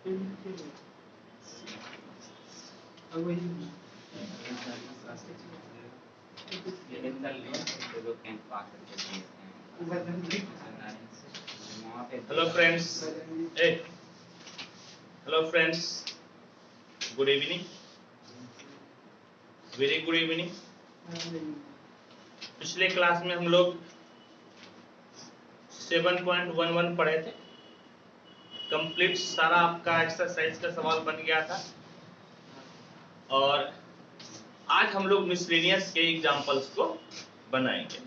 Hello friends, hello friends, good evening, very good evening. पिछले class में हम लोग 7.11 पढ़े थे। कंप्लीट सारा आपका एक्सरसाइज का सवाल बन गया था और आज हम लोग मिसलेनियस के एग्जांपल्स को बनाएंगे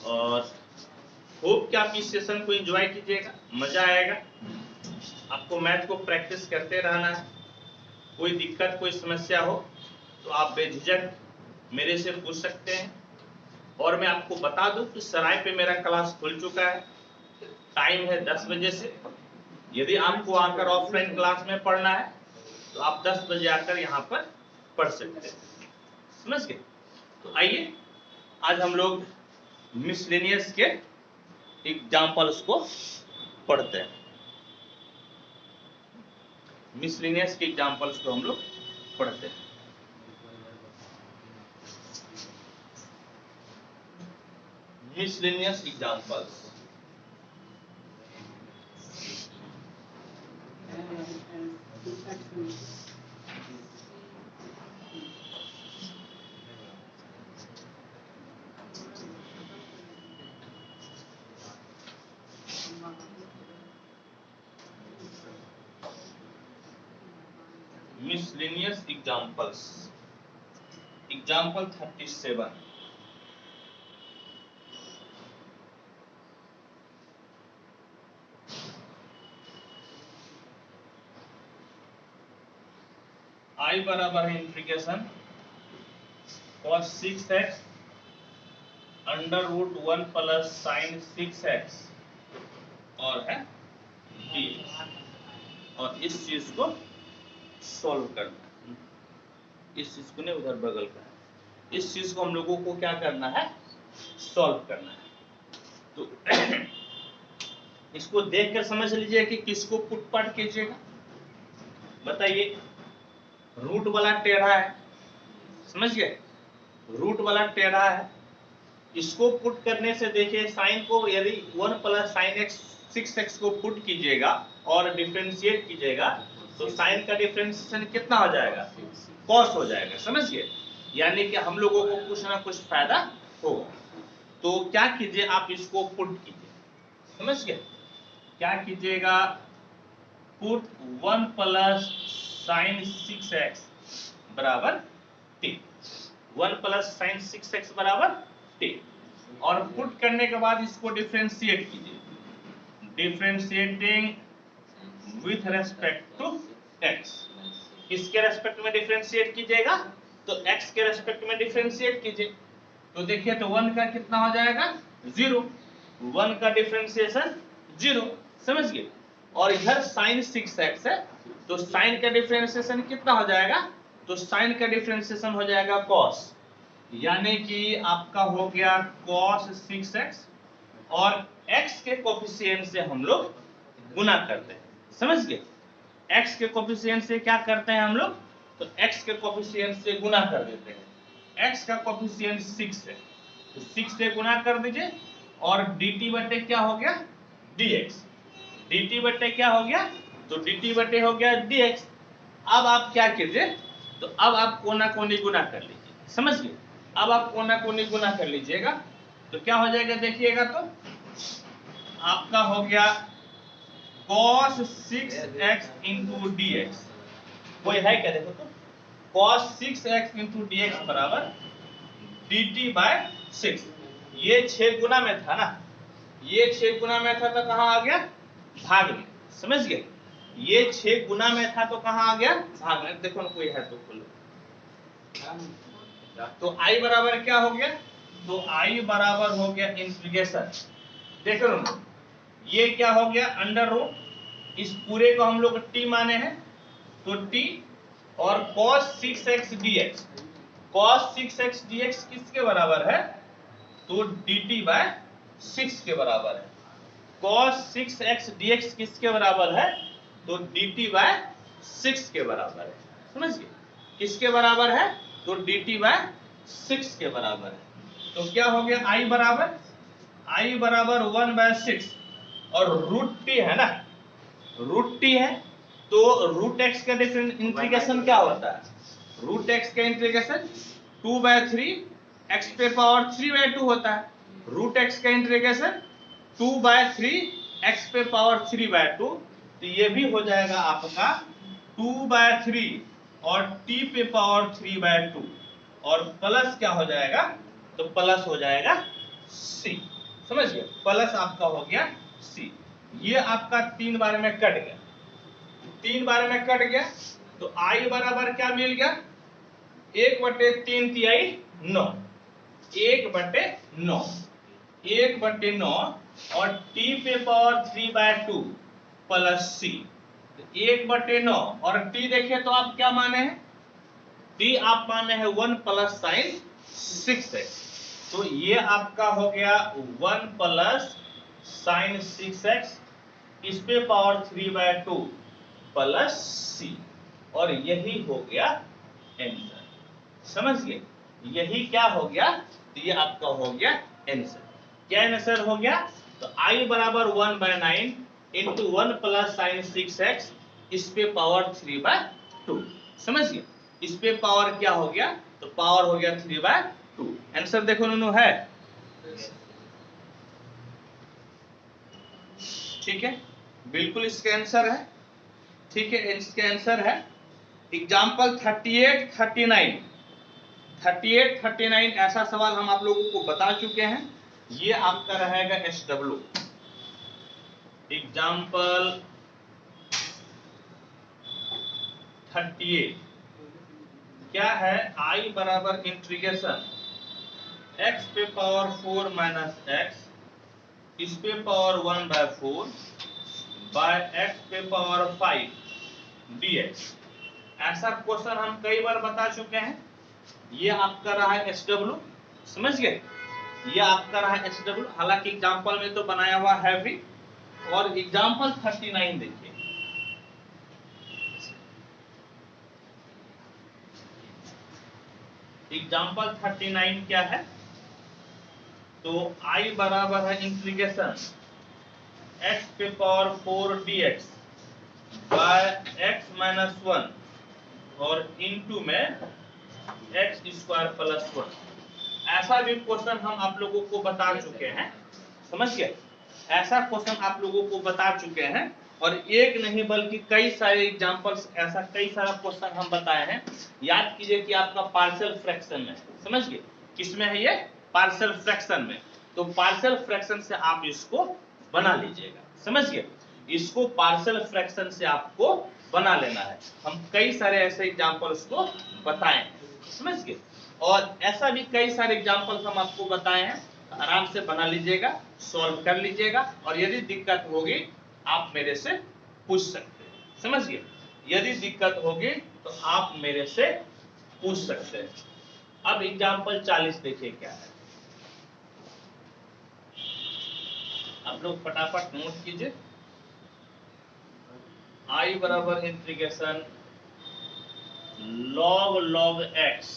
और होप कि आप इस सेशन को एंजॉय कीजिएगा, मजा आएगा। आपको मैथ को प्रैक्टिस करते रहना है। कोई दिक्कत, कोई समस्या हो तो आप बेझिझक मेरे से पूछ सकते हैं। और मैं आपको बता दूं कि सराय पे मेरा क्लास खुल चुका है। टाइम है 10 बजे से। यदि आपको आकर ऑफलाइन क्लास में पढ़ना है तो आप 10 बजे आकर यहाँ पर पढ़ सकते हैं। समझ गए? तो आइए आज हम लोग मिसलेनियस के एग्जांपल्स को पढ़ते हैं। मिसलेनियस के एग्जांपल्स को हम लोग पढ़ते हैं। Miscellaneous examples. Miscellaneous examples. Example 37. I बराबर है integration cos 6x under root 1 plus sine 6x और है dx। और इस चीज को सॉल्व करना है। इस चीज को नहीं, उधर बगल का है। इस चीज को हम लोगों को क्या करना है? सॉल्व करना है। तो इसको देखकर समझ लीजिए कि किसको पुट पाट कीजिएगा। बताइए, रूट वाला टेढ़ा है, समझ गए? रूट वाला टेढ़ा है। इसको पुट करने से देखिए, साइन को यदि 1 प्लस साइन एक्स 6x को पुट कीजिएगा और डिफरेंशिएट कीजिएगा तो साइन का डिफरेंशिएशन कितना हो जाएगा? कॉस हो जाएगा। समझ गए? यानी कि हम लोगों को कुछ ना कुछ फायदा होगा। तो क्या कीजिए, आप इसको पुट कीजिए। समझ गए? क्या कीजिएगा? पुट 1 प्लस साइन 6x बराबर 10। 1 प्लस साइन 6x बराबर 10 और पुट करने के बाद इसको डिफरेंशिएट कीजिए। Differentiating with respect to x। किसके रेस्पेक्ट में डिफरेंशिएट कीजिएगा? तो x के रेस्पेक्ट में डिफरेंशिएट कीजिए। तो देखिए, तो 1 का कितना हो जाएगा? 0। 1 का डिफरेंशिएशन 0। समझ गए? और इधर साइन 6x है तो साइन का डिफरेंशिएशन कितना हो जाएगा? तो साइन का डिफरेंशिएशन हो जाएगा cos, यानी कि आपका हो गया cos 6x और x के कोफिशिएंट से हम लोग गुना करते हैं। समझ गए? x के कोफिशिएंट से क्या करते हैं हम लोग? तो x के कोफिशिएंट से गुना कर देते हैं। x का कोफिशिएंट 6 है तो 6 से गुना कर दीजिए और dt बटे क्या हो गया? dx। dt बटे क्या हो गया? तो dt बटे हो गया dx। अब आप क्या कीजिए? तो अब आप कोना कोनी गुना कर लीजिए। समझ गए? अब आप कोना कोनी गुना कर लीजिएगा तो क्या हो जाएगा? देखिएगा तो आपका हो गया cos 6x इंटू dx। कोई है क्या? देखो तो cos 6x इंटू dx बराबर dt बाय 6। ये 6 गुना में था ना, ये 6 गुना में था तो कहाँ आ गया? भाग में। समझ गए? ये 6 गुना में था तो कहाँ आ गया? भाग में। देखो ना, कोई है तो खोलो। तो i बराबर क्या हो गया? तो i बराबर हो गया इंटीग्रेशन। देखो ना, ये क्या हो गया? अंडर रूट, इस पूरे को हम लोग t माने हैं तो t और cos 6x dx। cos 6x dx किसके बराबर है? तो dt बाय 6 के बराबर है। cos 6x dx किसके बराबर है? तो dt बाय 6 के बराबर है। समझिए किसके बराबर है? तो dt बाय 6 के बराबर है। तो क्या हो गया? I बराबर 1/6 और रूट टी है ना, रूट टी है तो रूट एक्स का डिफरेंट इंटीग्रेशन क्या होता है? रूट एक्स का इंटीग्रेशन 2/3 एक्स पे पावर 3/2 होता है। रूट एक्स का इंटीग्रेशन 2/3 एक्स पे पावर 3/2, तो ये भी हो जाएगा आपका 2/3 और t पे पावर 3/2 और प्लस क्या हो जाएगा? तो प्लस हो जाएगा c। समझिए प्लस आपका हो गया c। ये आपका 3 बार में कट गया, 3 बार में कट गया तो i बराबर क्या मिल गया? 1/3 तिहाई 9, 1/9, 1/9 और t पे पावर 3/2 प्लस c। 1/9 और t देखे तो आप क्या माने हैं? t आप माने हैं 1 प्लस साइन 6x, तो ये आपका हो गया 1 प्लस साइन 6x इस पे पावर 3/2 प्लस c और यही हो गया आंसर। समझिए यही क्या हो गया? तो ये आपका हो गया आंसर। क्या आंसर हो गया? तो I बराबर 1/9 इंटू 1 प्लस साइन 6x इस पे पावर 3/2। समझिए इस पे पावर क्या हो गया? तो पावर हो गया 3/2। आंसर देखो नूनू है, ठीक है, बिल्कुल इसका आंसर है। ठीक है इसका आंसर है। एग्जाम्पल 38, 39 ऐसा सवाल हम आप लोगों को बता चुके हैं। ये आपका रहेगा SW। एग्जाम्पल 38 क्या है? I बराबर इंटीग्रेशन x पे पावर 4 माइनस x इस पे पावर 1/4 बाय x पे पावर 5 dx। ऐसा क्वेश्चन हम कई बार बता चुके हैं। ये आपका रहा है SW। समझ गए? ये आपका रहा है SW। हालांकि एग्जाम्पल में तो बनाया हुआ है भी। और एग्जाम्पल 39 देखिए, एग्जाम्पल 39 क्या है? तो I बराबर है इंटीग्रेशन x पे power 4 dx by x minus 1 और इनटू में x स्क्वायर प्लस 1। ऐसा भी क्वेश्चन हम आप लोगों को बता चुके हैं। समझ गए? ऐसा क्वेश्चन आप लोगों को बता चुके हैं और एक नहीं बल्कि कई सारे एग्जांपल्स, ऐसा कई सारा क्वेश्चन हम बताए हैं। याद कीजिए कि आपका पार्शियल फ्रैक्शन में, समझ गए किसमें है ये? पार्शियल फ्रैक्शन में। तो पार्शियल फ्रैक्शन से आप इसको बना लीजिएगा। समझ गए? इसको पार्शियल फ्रैक्शन से आपको बना लेना है। हम कई सारे ऐसे एग्जांपल्स को बताए हैं। समझ गए? और ऐसा भी कई सारे एग्जांपल्स हम आपको बताए हैं। आराम से बना लीजिएगा, सॉल्व कर लीजिएगा और यदि दिक्कत होगी आप मेरे से पूछ सकते हैं। समझिए यदि दिक्कत होगी तो आप मेरे से पूछ सकते हैं। अब एग्जांपल 40 देखिए क्या है। आप लोग फटाफट नोट कीजिए। I बराबर integration log x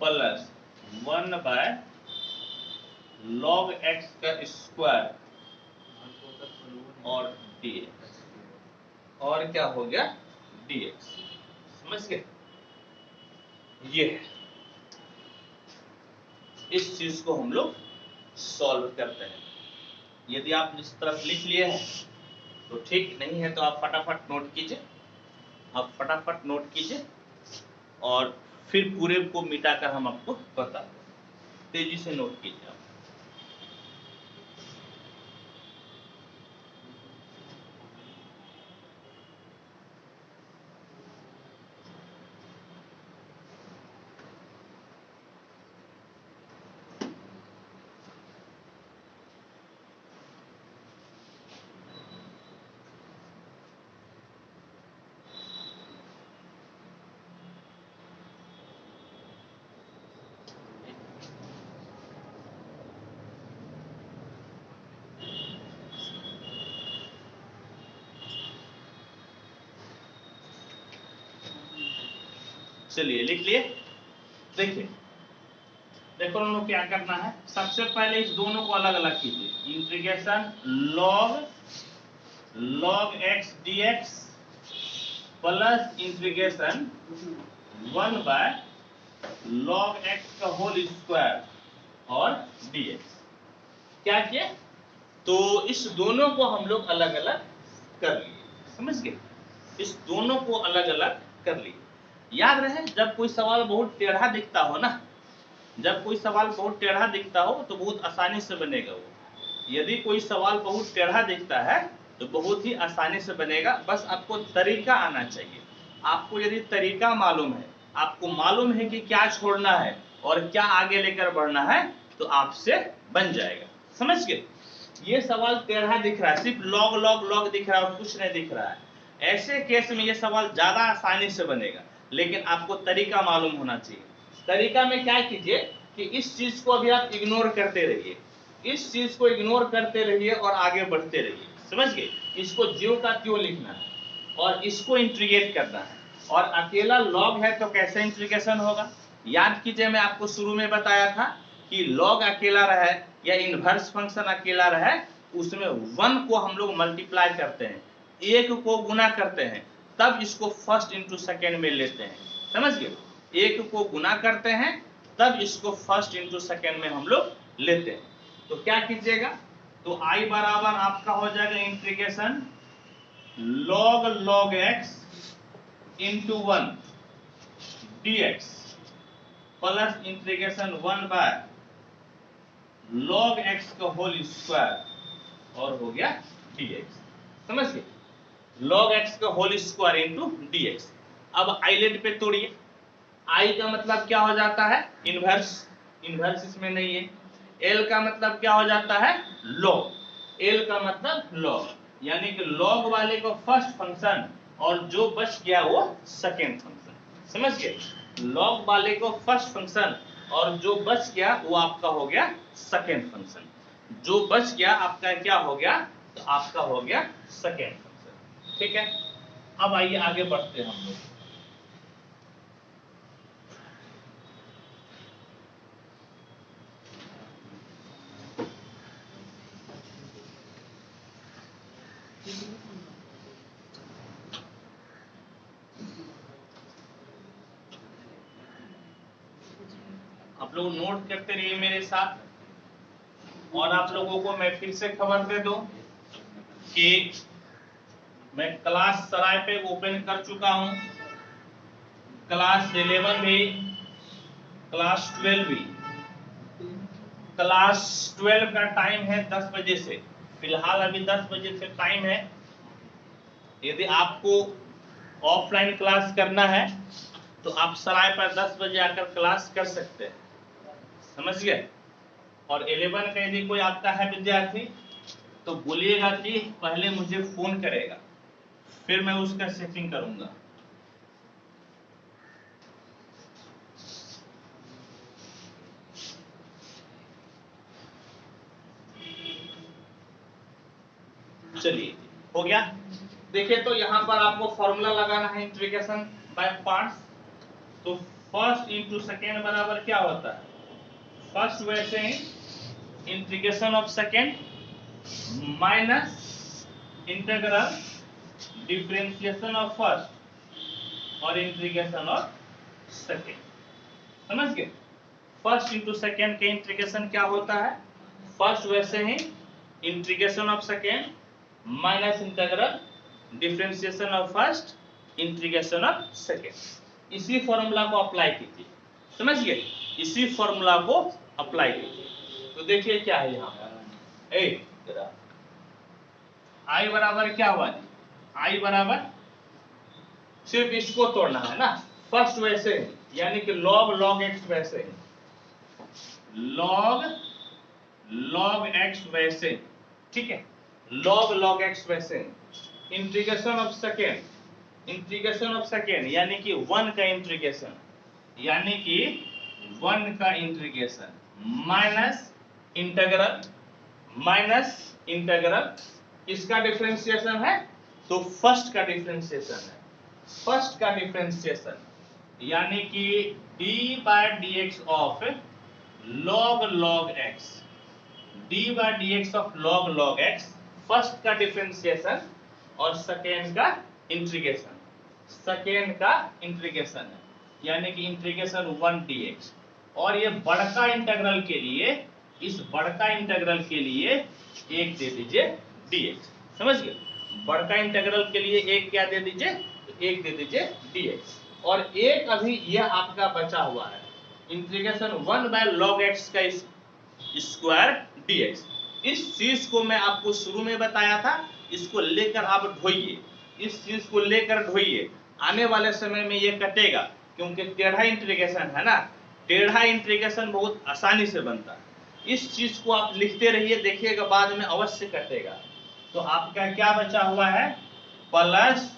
plus 1 by log x का स्क्वायर और dx, और क्या हो गया? dx। समझ गए? ये है, इस चीज को हम लोग सॉल्व करते हैं। यदि आप इस तरफ लिख लिए हैं तो ठीक, नहीं है तो आप फटाफट नोट कीजिए, आप फटाफट नोट कीजिए और फिर पूरे को मिटाकर हम आपको बताते हैं। तेजी से नोट कीजिए आप। चलिए लिख लिए। देखिए देखो हम लोग क्या करना है, सबसे पहले इस दोनों को अलग अलग कीजिए। Integration log x dx plus integration 1 by log x का होल स्क्वायर और dx। क्या किए, तो इस दोनों को हम लोग अलग अलग कर लिए, समझ गए, इस दोनों को अलग अलग कर लिए। याद रहे जब कोई सवाल बहुत टेढ़ा दिखता हो ना, जब कोई सवाल बहुत टेढ़ा दिखता हो तो बहुत आसानी से बनेगा वो। यदि कोई सवाल बहुत टेढ़ा दिखता है तो बहुत ही आसानी से बनेगा, बस आपको तरीका आना चाहिए। आपको यदि तरीका मालूम है, आपको मालूम है कि क्या छोड़ना है और क्या आगे लेकर बढ़ना है, तो आपसे बन जाएगा, समझ गए। ये सवाल टेढ़ा दिख रहा है, सिर्फ लॉग लॉग लॉग दिख रहा है और कुछ नहीं दिख रहा है, ऐसे केस में ये सवाल ज्यादा आसानी से बनेगा, लेकिन आपको तरीका मालूम होना चाहिए। तरीका में क्या कीजिए कि इस चीज को अभी आप इग्नोर करते रहिए, इस चीज को इग्नोर करते रहिए और आगे बढ़ते रहिए, समझ गए। इसको ज्यों का त्यों लिखना है और इसको इंटीग्रेट करना है, और अकेला लॉग है तो कैसे इंटीग्रेशन होगा। याद कीजिए मैं आपको शुरू में बताया था कि लॉग अकेला रहे या इनवर्स फंक्शन अकेला रहे, उसमें 1 को हम लोग मल्टीप्लाई करते हैं, 1 को गुना करते हैं, तब इसको फर्स्ट इंटू सेकेंड में लेते हैं, समझ गए। 1 को गुना करते हैं तब इसको फर्स्ट इंटू सेकेंड में हम लोग लेते हैं। तो क्या कीजिएगा, तो I बराबर आपका हो जाएगा integration log x into 1 dx plus integration 1 by log x का होल स्क्वायर और हो गया dx, समझ गए, log x का होल स्क्वायर इंटू dx। अब आइलेट पे तोड़िए, I का मतलब क्या हो जाता है, इनवर्स, इनवर्स इसमें नहीं है। L का मतलब क्या हो जाता है, log, L का मतलब log, यानी कि log वाले को फर्स्ट फंक्शन और जो बच गया वो सेकेंड फंक्शन, समझ गए। log वाले को फर्स्ट फंक्शन और जो बच गया वो आपका हो गया सेकेंड फंक्शन, जो बच गया आपका क्या हो गया, तो आपका हो गया सेकेंड फंक्शन, ठीक है। अब आइए आगे बढ़ते हैं हम लोग। आप लोग नोट करते रहिए मेरे साथ, और आप लोगों को मैं फिर से खबर दे दूं कि मैं क्लास सराय पे ओपन कर चुका हूं, क्लास 11 भी, क्लास 12 भी। क्लास 12 का टाइम है 10 बजे से, फिलहाल अभी 10 बजे से टाइम है। यदि आपको ऑफलाइन क्लास करना है तो आप सराय पर 10 बजे आकर क्लास कर सकते हैं, समझ गए। और 11 का यदि कोई आता है विद्यार्थी तो बोलिएगा कि पहले मुझे फोन करेगा, फिर मैं उसका सेटिंग करूंगा। चलिए हो गया। देखिए तो यहाँ पर आपको फॉर्मूला लगाना है इंटीग्रेशन बाय पार्ट्स। तो फर्स्ट इंटू सेकेंड बराबर क्या होता है, फर्स्ट वैसे ही integration of second minus integral differentiation of first और इंटीग्रेशन ऑफ सेकेंड, समझ गए। फर्स्ट इंटू सेकेंड के इंटीग्रेशन क्या होता है, फर्स्ट वैसे ही integration of second minus integral differentiation of first integration of second. इसी फॉर्मूला को अप्लाई कीजिए, समझ गए, इसी फॉर्मूला को अप्लाई कीजिए। तो देखिए क्या है यहाँ पर, आई बराबर क्या हुआ जी, आई बराबर सिर्फ इसको तोड़ना है ना, फर्स्ट वैसे यानी कि log log x वैसे, log log x वैसे, ठीक है, log log x वैसे। Integration of second, integration of second यानी कि 1 का इंटीग्रेशन, यानी कि 1 का integration minus integral, minus integral किसका डिफरेंशिएशन है, तो फर्स्ट का डिफरेंशिएशन है, फर्स्ट का डिफरेंशिएशन यानी कि d/dx of log x, d/dx of log x first का डिफरेंशिएशन और सेकेंड का इंटीग्रेशन, है यानी कि इंटीग्रेशन 1 dx। और ये बड़का इंटीग्रल के लिए, इस बड़का इंटीग्रल के लिए एक दे दीजिए dx, समझ गए? बड़का इंटीग्रल के लिए एक क्या दे दीजिए, तो एक दे दीजिए dx। और एक अभी यह आपका बचा हुआ है इंटीग्रेशन 1/log x का स्क्वायर dx। इस चीज को मैं आपको शुरू में बताया था, इसको लेकर आप ढोइए, इस चीज को लेकर ढोइए, आने वाले समय में ये कटेगा, क्योंकि टेढ़ा इंटीग्रेशन है ना, टेढ़ा इंटीग्रेशन बहुत आसानी से बनता है। इस चीज को आप लिखते रहिए, देखिएगा बाद में अवश्य कटेगा। तो आपका क्या बचा हुआ है, प्लस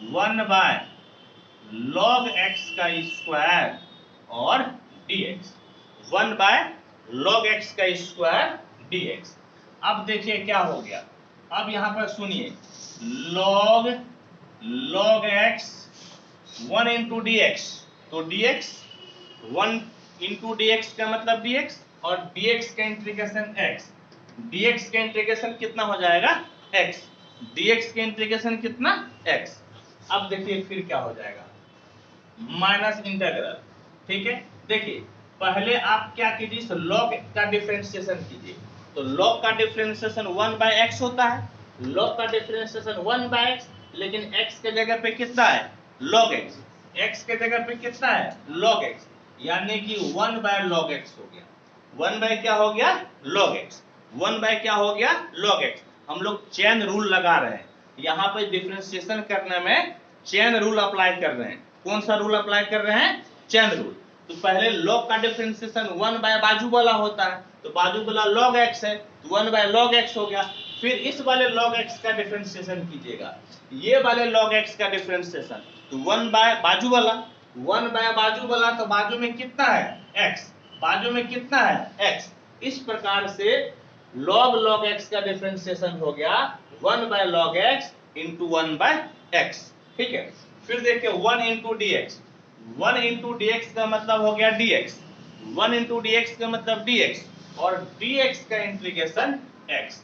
1/log x का स्क्वायर और dx, 1/log x का स्क्वायर dx। अब देखिए क्या हो गया, अब यहां पर सुनिए, log x 1 into dx, तो dx 1 into dx का मतलब dx, और dx का इंटीग्रेशन x, dx का इंटीग्रेशन कितना हो जाएगा x, dx का इंटीग्रेशन कितना x। अब देखिए फिर क्या हो जाएगा, माइनस इंटीग्रल, ठीक है। देखिए पहले आप क्या कीजिए, इस log का डिफरेंशिएशन कीजिए, तो log का डिफरेंशिएशन 1/x होता है, log का डिफरेंशिएशन 1/x, लेकिन x के जगह पे कितना है log x, x के जगह पे कितना है log x, यानी कि 1/log x हो गया, 1 क्या हो गया log x, 1 क्या हो गया log x। हम लोग चेन रूल लगा रहे हैं, यहाँ पे डिफरेंशिएशन करने में चेन रूल अप्लाई कर रहे हैं। कौन सा रूल अप्लाई कर रहे हैं, चेन रूल। तो पहले log का डिफरेंशिएशन 1 बाजू वाला होता है, तो बाजू वाला log x है, तो 1/log x हो गया। फिर इस वाले log x का डिफरेंशिएशन कीजिएगा, ये वाले log x का डिफरेंशिएशन, तो 1 बाजू वाला, 1 बाजू वाला, तो बाजू में कितना है x, बाजू में कितना है x। इस प्रकार से log x का डिफरेंशिएशन हो गया 1/log x इंटू 1/x, ठीक है। फिर देखिए 1 इंटू dx, 1 इंटू dx का मतलब हो गया dx, 1 इंटू dx का मतलब dx, और dx का इंटीग्रेशन x,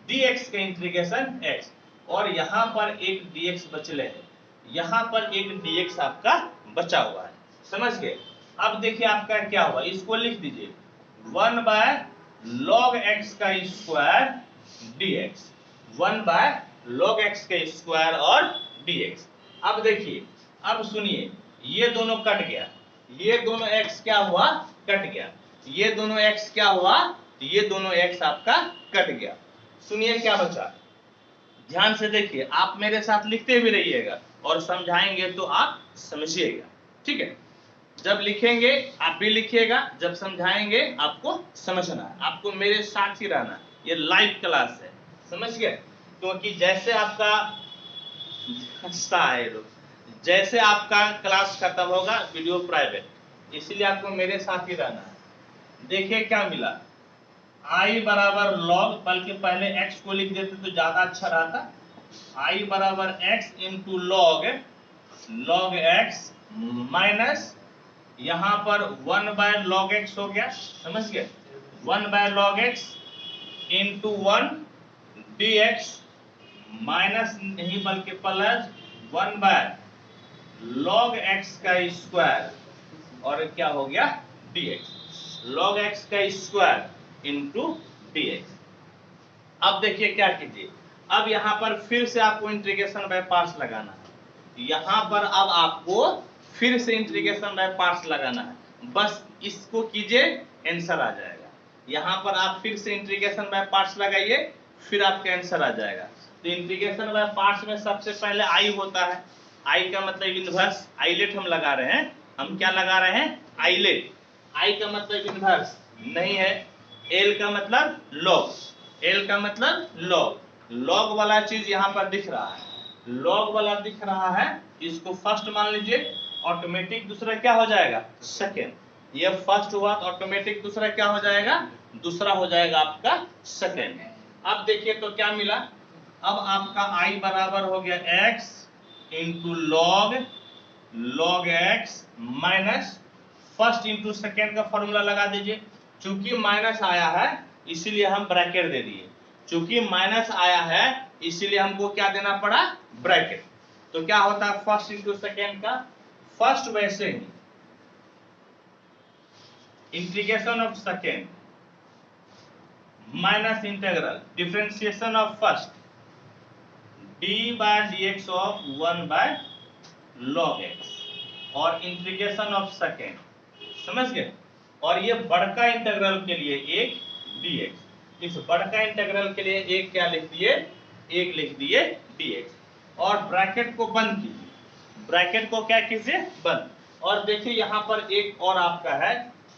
dx का इंटीग्रेशन x, और यहाँ पर एक dx बचले है, यहाँ पर एक dx आपका बचा हुआ है, समझ गए। अब देखिए आपका क्या हुआ, इसको लिख दीजिए 1/log x का स्क्वायर dx, 1/log x का स्क्वायर और dx। अब देखिए, अब सुनिए, ये दोनों कट गया, ये दोनों x क्या हुआ कट गया, ये दोनों x क्या हुआ, ये दोनों x आपका कट गया। सुनिए क्या बचा, ध्यान से देखिए, आप मेरे साथ लिखते भी रहिएगा और समझाएंगे तो आप समझिएगा, ठीक है। जब लिखेंगे आप भी लिखिएगा, जब समझाएंगे आपको समझना है, आपको मेरे साथ ही रहना, ये लाइव क्लास है, समझ गए। क्योंकि जैसे आपका जैसे आपका क्लास खत्म होगा वीडियो प्राइवेट, इसलिए आपको मेरे साथ ही रहना है। देखिए क्या मिला, i बराबर log, बल्कि पहले x को लिख देते तो ज्यादा अच्छा रहता, i बराबर x into log x minus यहाँ पर 1/log x हो गया, समझ गए, 1/log x into 1 dx minus नहीं बल्कि प्लस 1/log x का स्क्वायर, और क्या हो गया dx, log x का स्क्वायर इंटू dx। अब देखिए क्या कीजिए, अब यहाँ पर फिर से आपको इंटीग्रेशन बाय पार्ट्स लगाना है, यहाँ पर अब आपको फिर से इंटीग्रेशन बाय पार्ट्स लगाना है, बस इसको कीजिए आंसर आ जाएगा। यहाँ पर आप फिर से इंटीग्रेशन बाय पार्ट्स लगाइए, फिर आपका आंसर आ जाएगा। तो इंटीग्रेशन बाय पार्ट्स में सबसे पहले आई होता है, आई का मतलब इनवर्स, आइलेट हम लगा रहे हैं, हम क्या लगा रहे हैं आइलेट, आई का मतलब इनवर्स नहीं है, एल का मतलब लॉग, एल का मतलब लॉग, लॉग वाला चीज यहाँ पर दिख रहा है, लॉग वाला दिख रहा है, इसको फर्स्ट मान लीजिए, ऑटोमेटिक दूसरा क्या हो जाएगा सेकेंड, ये फर्स्ट हुआ तो ऑटोमेटिक दूसरा क्या हो जाएगा, दूसरा हो जाएगा आपका सेकेंड। अब देखिए तो क्या मिला, अब आपका i बराबर हो गया x into log x minus first into second का फॉर्मूला लगा दीजिए। चूंकि माइनस आया है इसीलिए हम ब्रैकेट दे दिए, चूंकि माइनस आया है इसीलिए हमको क्या देना पड़ा, ब्रैकेट। तो क्या होता है फर्स्ट इंटू सेकेंड का, फर्स्ट वैसे ही integration of second minus integral differentiation of first d by d x of 1 by log x और इंटीग्रेशन ऑफ सेकेंड, समझ गए। और ये बड़का इंटीग्रल के लिए एक dx, इस बड़का इंटीग्रल के लिए एक क्या लिख दिए, एक लिख दिए dx। और ब्रैकेट को बंद कीजिए, ब्रैकेट को क्या कीजिए, बंद। और देखिए यहाँ पर एक और आपका है,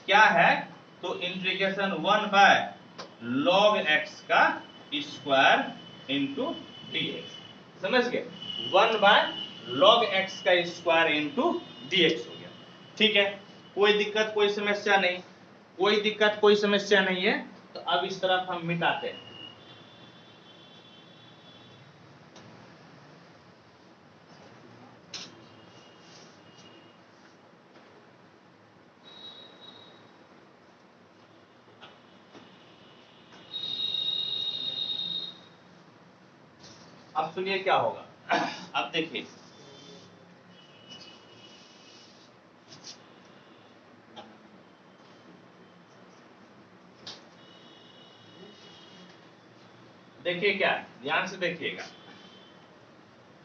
क्या है, तो इंटीग्रेशन 1 बाय log x का स्क्वायर इंटू dx, समझ गए। 1 बाय log x का स्क्वायर इंटू dx हो गया। ठीक है, कोई दिक्कत कोई समस्या नहीं, कोई दिक्कत कोई समस्या नहीं है। तो अब इस तरफ हम मिटाते हैं। अब सुनिए क्या होगा। अब देखिए देखिए क्या है, ध्यान से देखिएगा।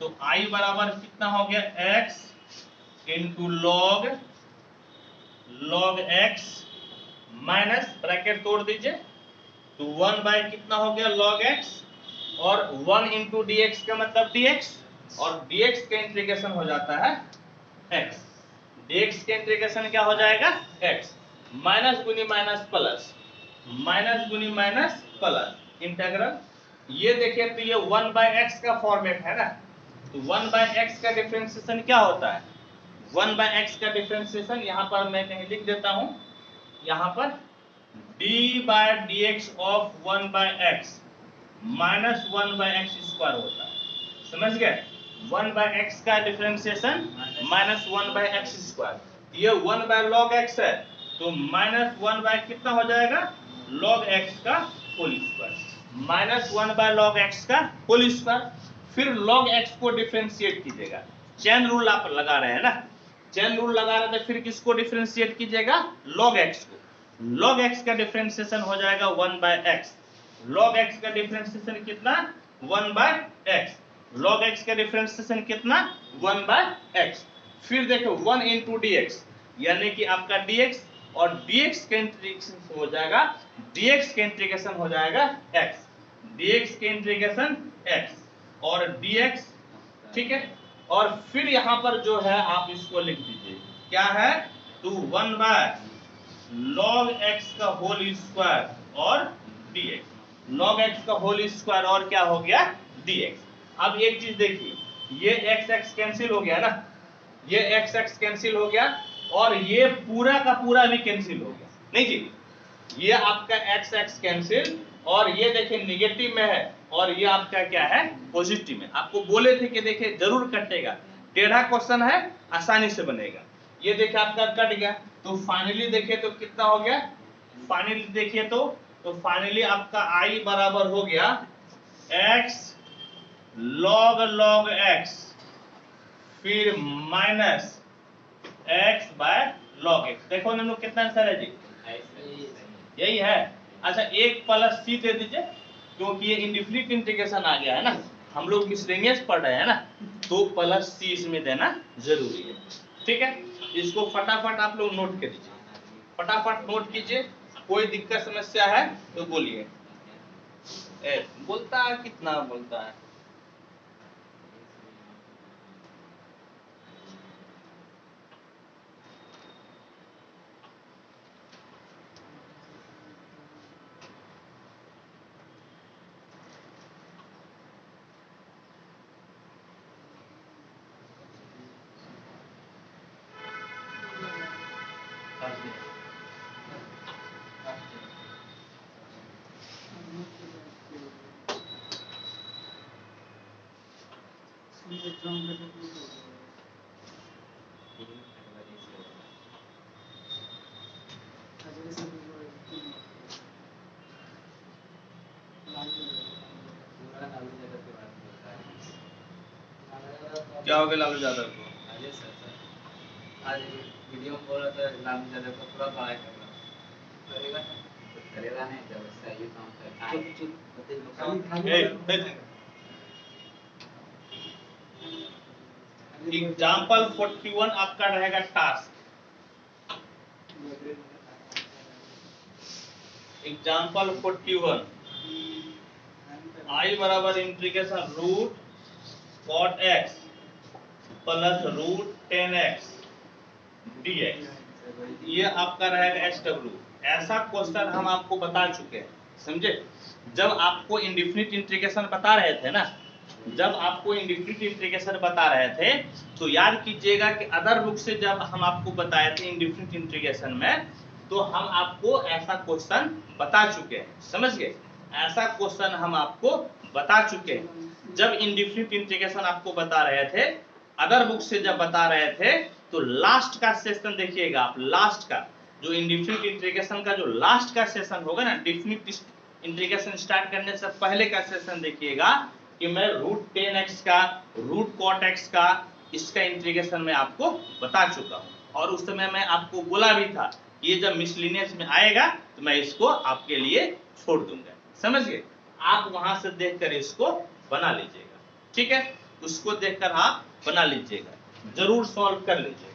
तो i बराबर कितना हो गया, x into log x minus bracket तोड़ दीजिए, तो 1 बाय कितना हो गया log x, और 1 इंटू डी एक्स का मतलब dx, और dx का इंटीग्रेशन हो जाता है x, dx का इंटीग्रेशन क्या हो जाएगा x, माइनस गुनी माइनस प्लस, माइनस गुनी माइनस प्लस इंटीग्रल। ये देखिए तो ये 1 बाय x का फॉर्मेट है ना, तो 1 बाय x का डिफरेंशिएशन क्या होता है, 1 बाय x का डिफरेंशिएशन यहाँ पर मैं कहीं लिख देता हूँ, यहाँ पर d by dx of 1 by x minus 1 by x square होता है, समझ गए। 1 बाय x का differentiation minus 1 by x square, ये 1 बाय log x है, तो माइनस 1 बाय कितना हो जाएगा log x का whole square, minus 1 by log x का होल स्क्वायर। फिर log x को डिफरेंशिएट कीजिएगा, चेन रूल आप लगा रहे हैं ना, चेन रूल लगा रहे थे, फिर किसको डिफरेंशिएट कीजिएगा, log x को। log x का डिफरेंशिएशन हो जाएगा 1 बाय x, log x का डिफरेंशिएशन कितना 1 बाय x, log x का डिफरेंशिएशन कितना 1 बाय x। फिर देखो 1 इंटू dx, यानी कि आपका dx, और dx का इंटीग्रेशन हो जाएगा, dx का इंटीग्रेशन हो जाएगा x, dx का इंटीग्रेशन x और dx, ठीक है। और फिर यहाँ पर जो है आप इसको लिख दीजिए, क्या है, तो 1 बाय log x का होल स्क्वायर और dx, log x का होल स्क्वायर और क्या हो गया dx। अब एक चीज देखिए, ये x x कैंसिल हो गया ना, ये x x कैंसिल हो गया, और ये पूरा का पूरा भी कैंसिल हो गया, नहीं जी, ये आपका x x कैंसिल, और ये देखिए निगेटिव में है, और ये आपका क्या है पॉजिटिव में। आपको बोले थे कि देखिए जरूर कटेगा, टेढ़ा क्वेश्चन है, आसानी से बनेगा। ये देखिए आपका कट गया, तो फाइनली देखिए तो कितना हो गया, फाइनली देखिए तो फाइनली आपका i बराबर हो गया x log x, फिर minus x by log x। देखो हम लोग कितना आंसर है जी, यही है। अच्छा एक प्लस सी दे दीजिए, क्योंकि ये इंडिफिनिट इंटीग्रेशन आ गया है ना, हम लोग मिसलेनियस पढ़ रहे हैं ना, तो प्लस सी इसमें देना जरूरी है, ठीक है। इसको फटाफट आप लोग नोट कर दीजिए, फटाफट नोट कीजिए, कोई दिक्कत समस्या है तो बोलिए। बोलता है कितना बोलता है, क्या हो गया लालू यादव को? अजय सर आज वीडियो में बोल रहा था लालू यादव का पूरा पढ़ाई करेगा करेगा नहीं जब सही काम एग्जाम्पल 41 आपका रहेगा टास्क। एग्जाम्पल 41 आई बराबर integration root cot x plus root 10x dx। ये आपका रहेगा SW। ऐसा क्वेश्चन हम आपको बता चुके हैं, समझे? जब आपको इंडेफिनिट इंटीग्रेशन बता रहे थे ना, जब आपको इंडेफिनिट इंटीग्रेशन बता रहे थे तो याद कीजिएगा कि अदर बुक से जब हम आपको बताए थे इंडेफिनिट इंटीग्रेशन में, तो हम आपको ऐसा क्वेश्चन बता चुके हैं, समझ गए? ऐसा क्वेश्चन हम आपको बता चुके हैं। जब इंडेफिनिट इंटीग्रेशन आपको बता रहे थे, अदर बुक से जब बता रहे थे, तो लास्ट का सेशन देखिएगा आप। लास्ट का जो इंडेफिनिट इंटीग्रेशन का जो लास्ट का सेशन होगा ना, डेफिनिट इंटीग्रेशन स्टार्ट करने से पहले का सेशन देखिएगा कि मैं रूट 10x का रूट कॉट x का इसका इंटीग्रेशन मैं आपको बता चुका हूं। और उस समय मैं आपको बोला भी था कि ये जब मिसलिनियस में आएगा तो मैं इसको आपके लिए छोड़ दूंगा, समझ गए? आप वहां से देखकर इसको बना लीजिएगा, ठीक है? उसको देखकर आप बना लीजिएगा, जरूर सॉल्व कर लीजिएगा।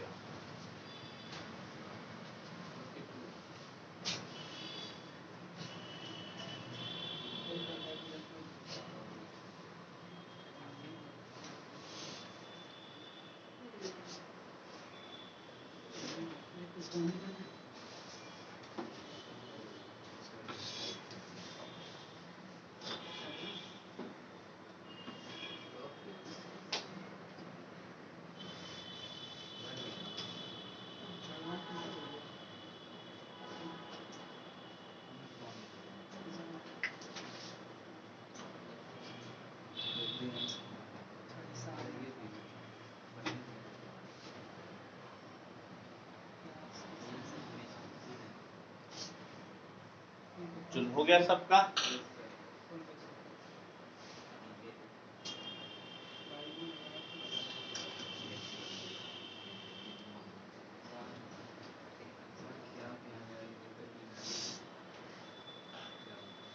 चलो हो गया सबका?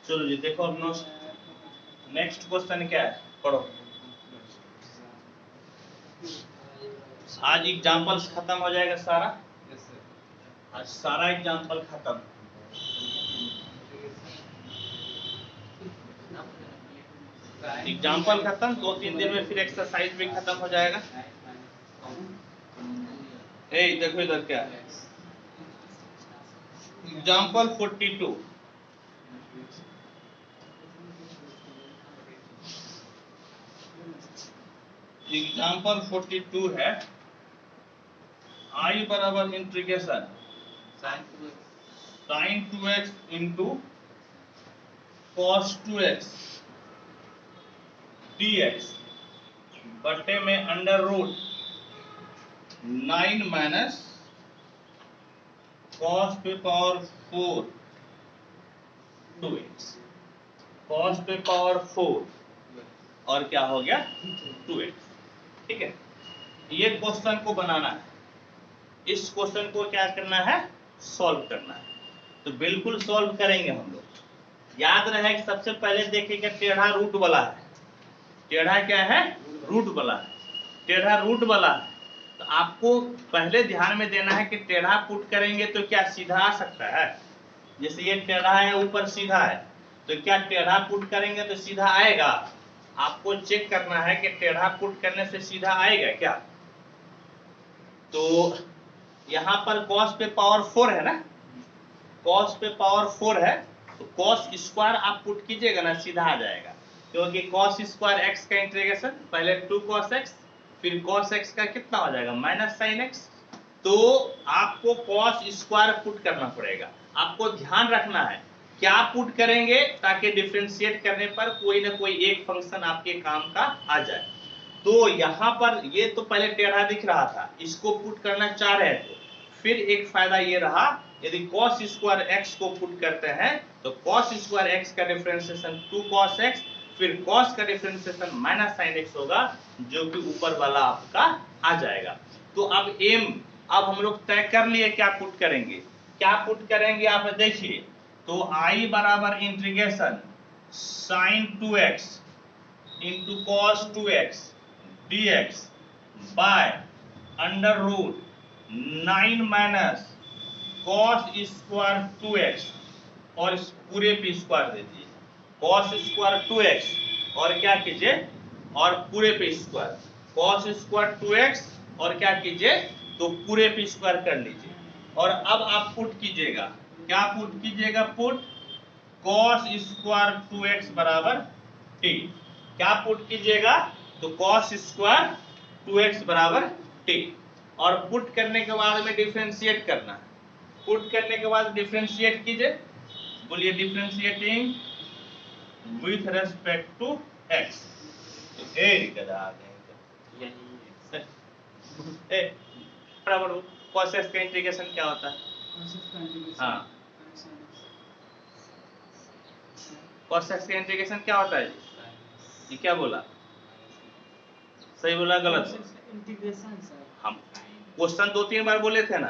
चलो जी देखो अपना नेक्स्ट क्वेश्चन क्या है, पढ़ो। आज एग्जांपल्स खत्म हो जाएगा सारा, आज सारा एग्जांपल खत्म। एग्जांपल खत्म, 2-3 दिन में फिर एक्सरसाइज भी खत्म हो जाएगा। देखो इधर क्या है, एग्जांपल 42। एग्जांपल 42 है आई बराबर integration sin 2x into cos 2x dx बटे में अंडर रूट 9 माइनस cos पे पावर 4 2x, cos पे पावर 4 और क्या हो गया 2x, ठीक है? ये क्वेश्चन को बनाना है, इस क्वेश्चन को क्या करना है, सॉल्व करना है। तो बिल्कुल सॉल्व करेंगे हम लोग। याद रहे कि सबसे पहले देखिएगा टेढ़ा रूट वाला है, टेढ़ा क्या है, रूट वाला है, टेढ़ा रूट वाला है। तो आपको पहले ध्यान में देना है कि टेढ़ा पुट करेंगे तो क्या सीधा आ सकता है? जैसे ये टेढ़ा है ऊपर सीधा है, तो क्या टेढ़ा पुट करेंगे तो सीधा आएगा? आपको चेक करना है कि टेढ़ा पुट करने से सीधा आएगा क्या। तो यहाँ पर cos पे पावर 4 है ना, cos पे पावर 4 है, तो cos स्क्वायर आप पुट कीजिएगा ना, सीधा आ जाएगा। क्योंकि cos स्क्वायर x का इंटीग्रेशन पहले 2 cos x, फिर cos x का कितना हो जाएगा माइनस sin x। तो आपको cos स्क्वायर पुट करना पड़ेगा। आपको ध्यान रखना है क्या पुट करेंगे ताकि डिफरेंशिएट करने पर कोई ना कोई एक फंक्शन आपके काम का आ जाए। तो यहाँ पर ये तो पहले टेढ़ा दिख रहा था, इसको पुट करना चाह रहे तो फिर एक फायदा ये रहा, यदि cos स्क्वायर x को पुट करते हैं तो cos स्क्वायर x का डिफरेंशिएशन 2 cos x, फिर cos का डिफरेंशिएशन माइनस sin x होगा, जो कि ऊपर वाला आपका आ जाएगा। तो अब m अब हम लोग तय कर लिए क्या पुट करेंगे, क्या पुट करेंगे आप देखिए। तो I बराबर integration sin 2x into cos 2x dx by under root 9 minus cos square 2x और इस पूरे पे स्क्वायर दे दीजिए, cos स्क्वायर 2x और क्या कीजिए और पूरे पे स्क्वायर, cos स्क्वायर 2x और क्या कीजिए तो पूरे पे स्क्वायर कर लीजिए। और अब आप पुट कीजिएगा, क्या पुट कीजिएगा, पुट cos स्क्वायर 2x बराबर t, क्या पुट कीजिएगा तो cos स्क्वायर 2x बराबर t, और पुट करने के बाद में डिफरेंशिएट करना है, पुट करने के बाद डिफरेंशिएट कीजिए, बोलिए differentiating with respect to x। तो बराबर cos x का इंटीग्रेशन क्या होता है, हाँ cos x का इंटीग्रेशन क्या होता है जी, ये क्या बोला, सही बोला गलत, इंटीग्रेशन सर, हम क्वेश्चन 2-3 बार बोले थे ना,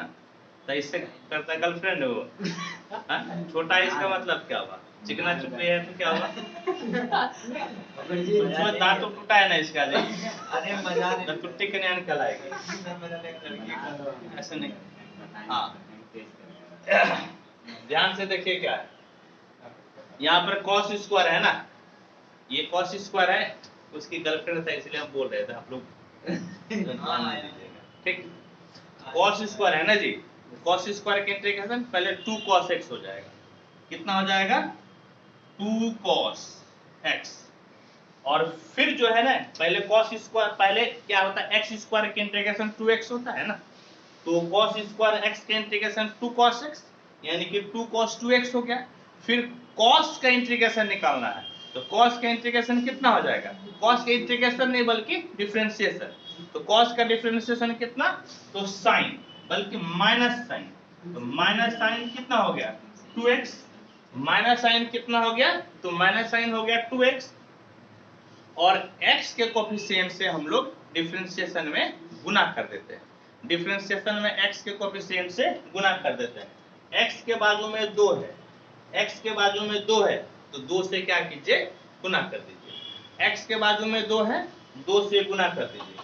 तो इससे करता है गर्लफ्रेंड वो छोटा इसका मतलब क्या हुआ, चिकना चुपे है तो क्या हुआ, उसमें दांत तो टूटा है ना इसका जी, अरे मजा तो टुट्टी कन्यान कहलाएगी, ऐसे नहीं। हाँ ध्यान से देखिए क्या है, यहाँ पर cos स्क्वायर है ना, ये cos स्क्वायर है, उसकी गर्लफ्रेंड था इसलिए हम बोल रहे थे, आप लोग ठीक, cos स्क्वायर है ना जी, cos स्क्वायर के इंटीग्रेशन पहले 2 cos x हो जाएगा, कितना हो जाएगा 2 cos x, और फिर जो है ना पहले cos स्क्वायर, पहले क्या होता है x स्क्वायर के इंटीग्रेशन 2x होता है ना, तो cos स्क्वायर x के इंटीग्रेशन 2 cos x यानी कि 2 cos 2x हो गया, फिर cos का इंटीग्रेशन निकालना है, तो cos का इंटीग्रेशन कितना हो जाएगा, cos का इंटीग्रेशन नहीं बल्कि डिफरेंशिएशन, तो cos का डिफरेंशिएशन कितना, तो sin बल्कि माइनस sin, तो माइनस sin कितना हो गया 2x, माइनस sin कितना हो गया, तो माइनस sin हो गया 2x, और x के कोफिशिएंट से हम लोग डिफरेंशिएशन में गुना कर देते हैं, डिफरेंशिएशन में x के कोफिशिएंट से गुना कर देते हैं, x के बाजू में 2 है, x के बाजू में 2 है तो 2 से क्या कीजिए गुना कर दीजिए, x के बाजू में 2 है 2 से गुना कर दीजिए,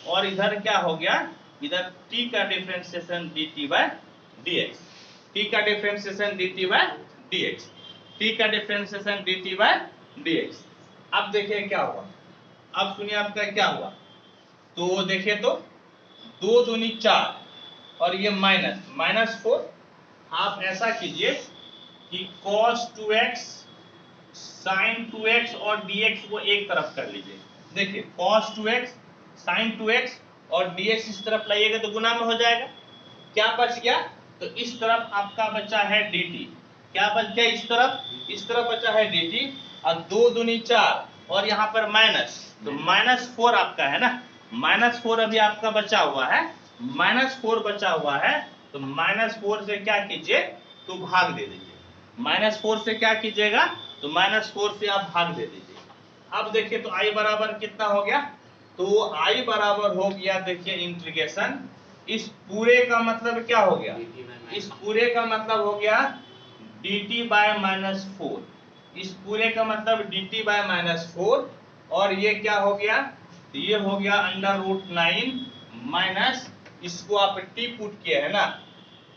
और इधर क्या हो गया, इधर t का differentiation dt by dx, t का differentiation dt by dx, t का डिफरेंशिएशन dt बाय dx। अब देखिए क्या हुआ, अब सुनिए आपका क्या हुआ, तो देखिए तो 2 दूनी 4 और ये माइनस माइनस 4, आप ऐसा कीजिए कि cos 2x sin 2x और dx को एक तरफ कर लीजिए, देखिए cos 2x sin 2x और dx इस तरफ लाइएगा तो गुना में हो जाएगा, क्या बच गया, तो इस तरफ आपका बचा है dt, क्या बच गया, इस तरफ बचा है dt, और 2 दूनी 4 और यहाँ पर माइनस, तो -4 आपका है ना, -4 अभी आपका बचा हुआ है, -4 बचा हुआ है, तो -4 से क्या कीजिए तो भाग दे दीजिए, -4 से क्या कीजिएगा तो -4 से आप भाग दे दीजिए। अब देखिए तो i बराबर कितना हो गया, तो i बराबर हो गया, देखिए इंटीग्रेशन, इस पूरे का मतलब क्या हो गया, इस पूरे का मतलब हो गया dt बाय -4, इस पूरे का मतलब dt बाय -4, और ये क्या हो गया, ये हो गया √9 माइनस, इसको आप t पुट किए है ना,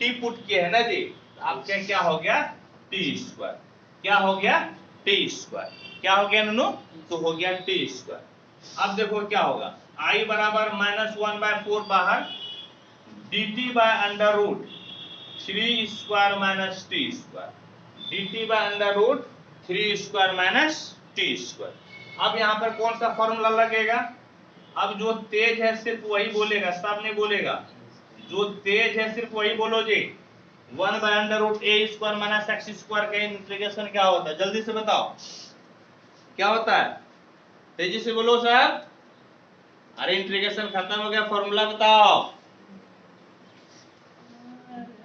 t पुट किए है ना जी, आपका क्या हो गया t स्क्वायर, क्या हो गया t स्क्वायर, क्या हो गया नूनू, तो हो गया t स्क्वायर। अब देखो क्या होगा, i बराबर -1/4 बाहर, dt by √3 square minus t square, dt by √3 square minus t square. अब यहाँ पर कौन सा फॉर्मूला लगेगा, अब जो तेज है सिर्फ वही बोलेगा, सब नहीं बोलेगा, जो तेज है सिर्फ वही बोलो जी, 1/√a square minus x square का इंटीग्रेशन क्या होता है, जल्दी से बताओ क्या होता है, तेजी से बोलो साहब, अरे इंटीग्रेशन खत्म हो गया, फॉर्मूला बताओ।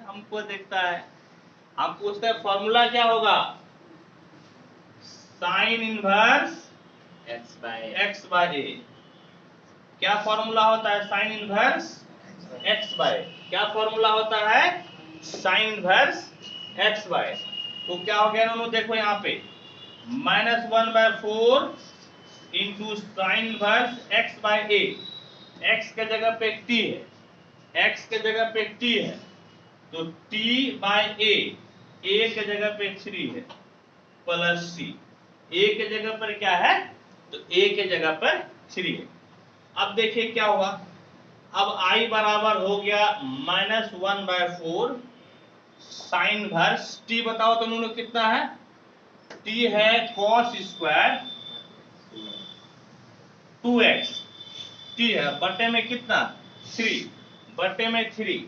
हमको देखता है, हम पूछते हैं फॉर्मूला क्या होगा। साइन इनवर्स एक्स बाय ए। क्या फॉर्मूला होता है साइन इनवर्स एक्स बाय, क्या फॉर्मूला होता है साइन इनवर्स एक्स बाय। तो क्या हो गया दोनों, देखो यहाँ पे -1/4 into sine inverse x by a. X के जगह पे एक टी है, एक्स के जगह पे एक टी है, तो t बाय ए के जगह पे 3 है प्लस सी। ए के जगह पर क्या है, तो ए के जगह पर 3 है। अब देखिए क्या हुआ, अब i बराबर हो गया -1/4 साइन इनवर्स t, बताओ तो दोनों कितना है, t है cos स्क्वायर 2x, t है बटे में कितना 3, बटे में 3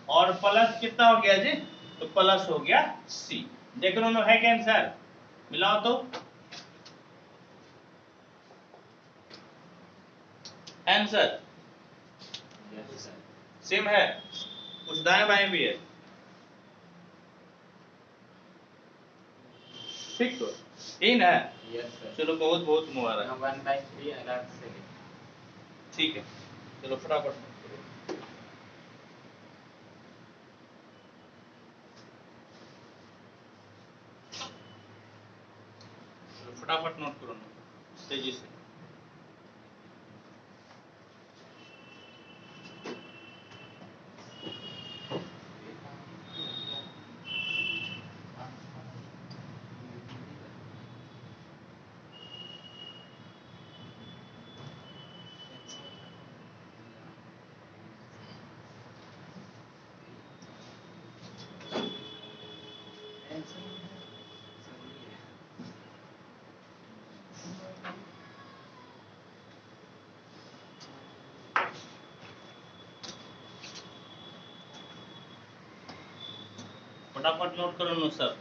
और प्लस कितना हो गया जी, तो प्लस हो गया c। देख लो है क्या आंसर, मिलाओ तो आंसर सेम है, कुछ दाएं बाएं भी है, ठीक तो इन है। चलो बहुत बहुत मुबारक, 1/3 अलग से। ठीक है चलो फटाफट फटाफट नोट करो ना तेजी से। फटाफट नोट करो नो सब।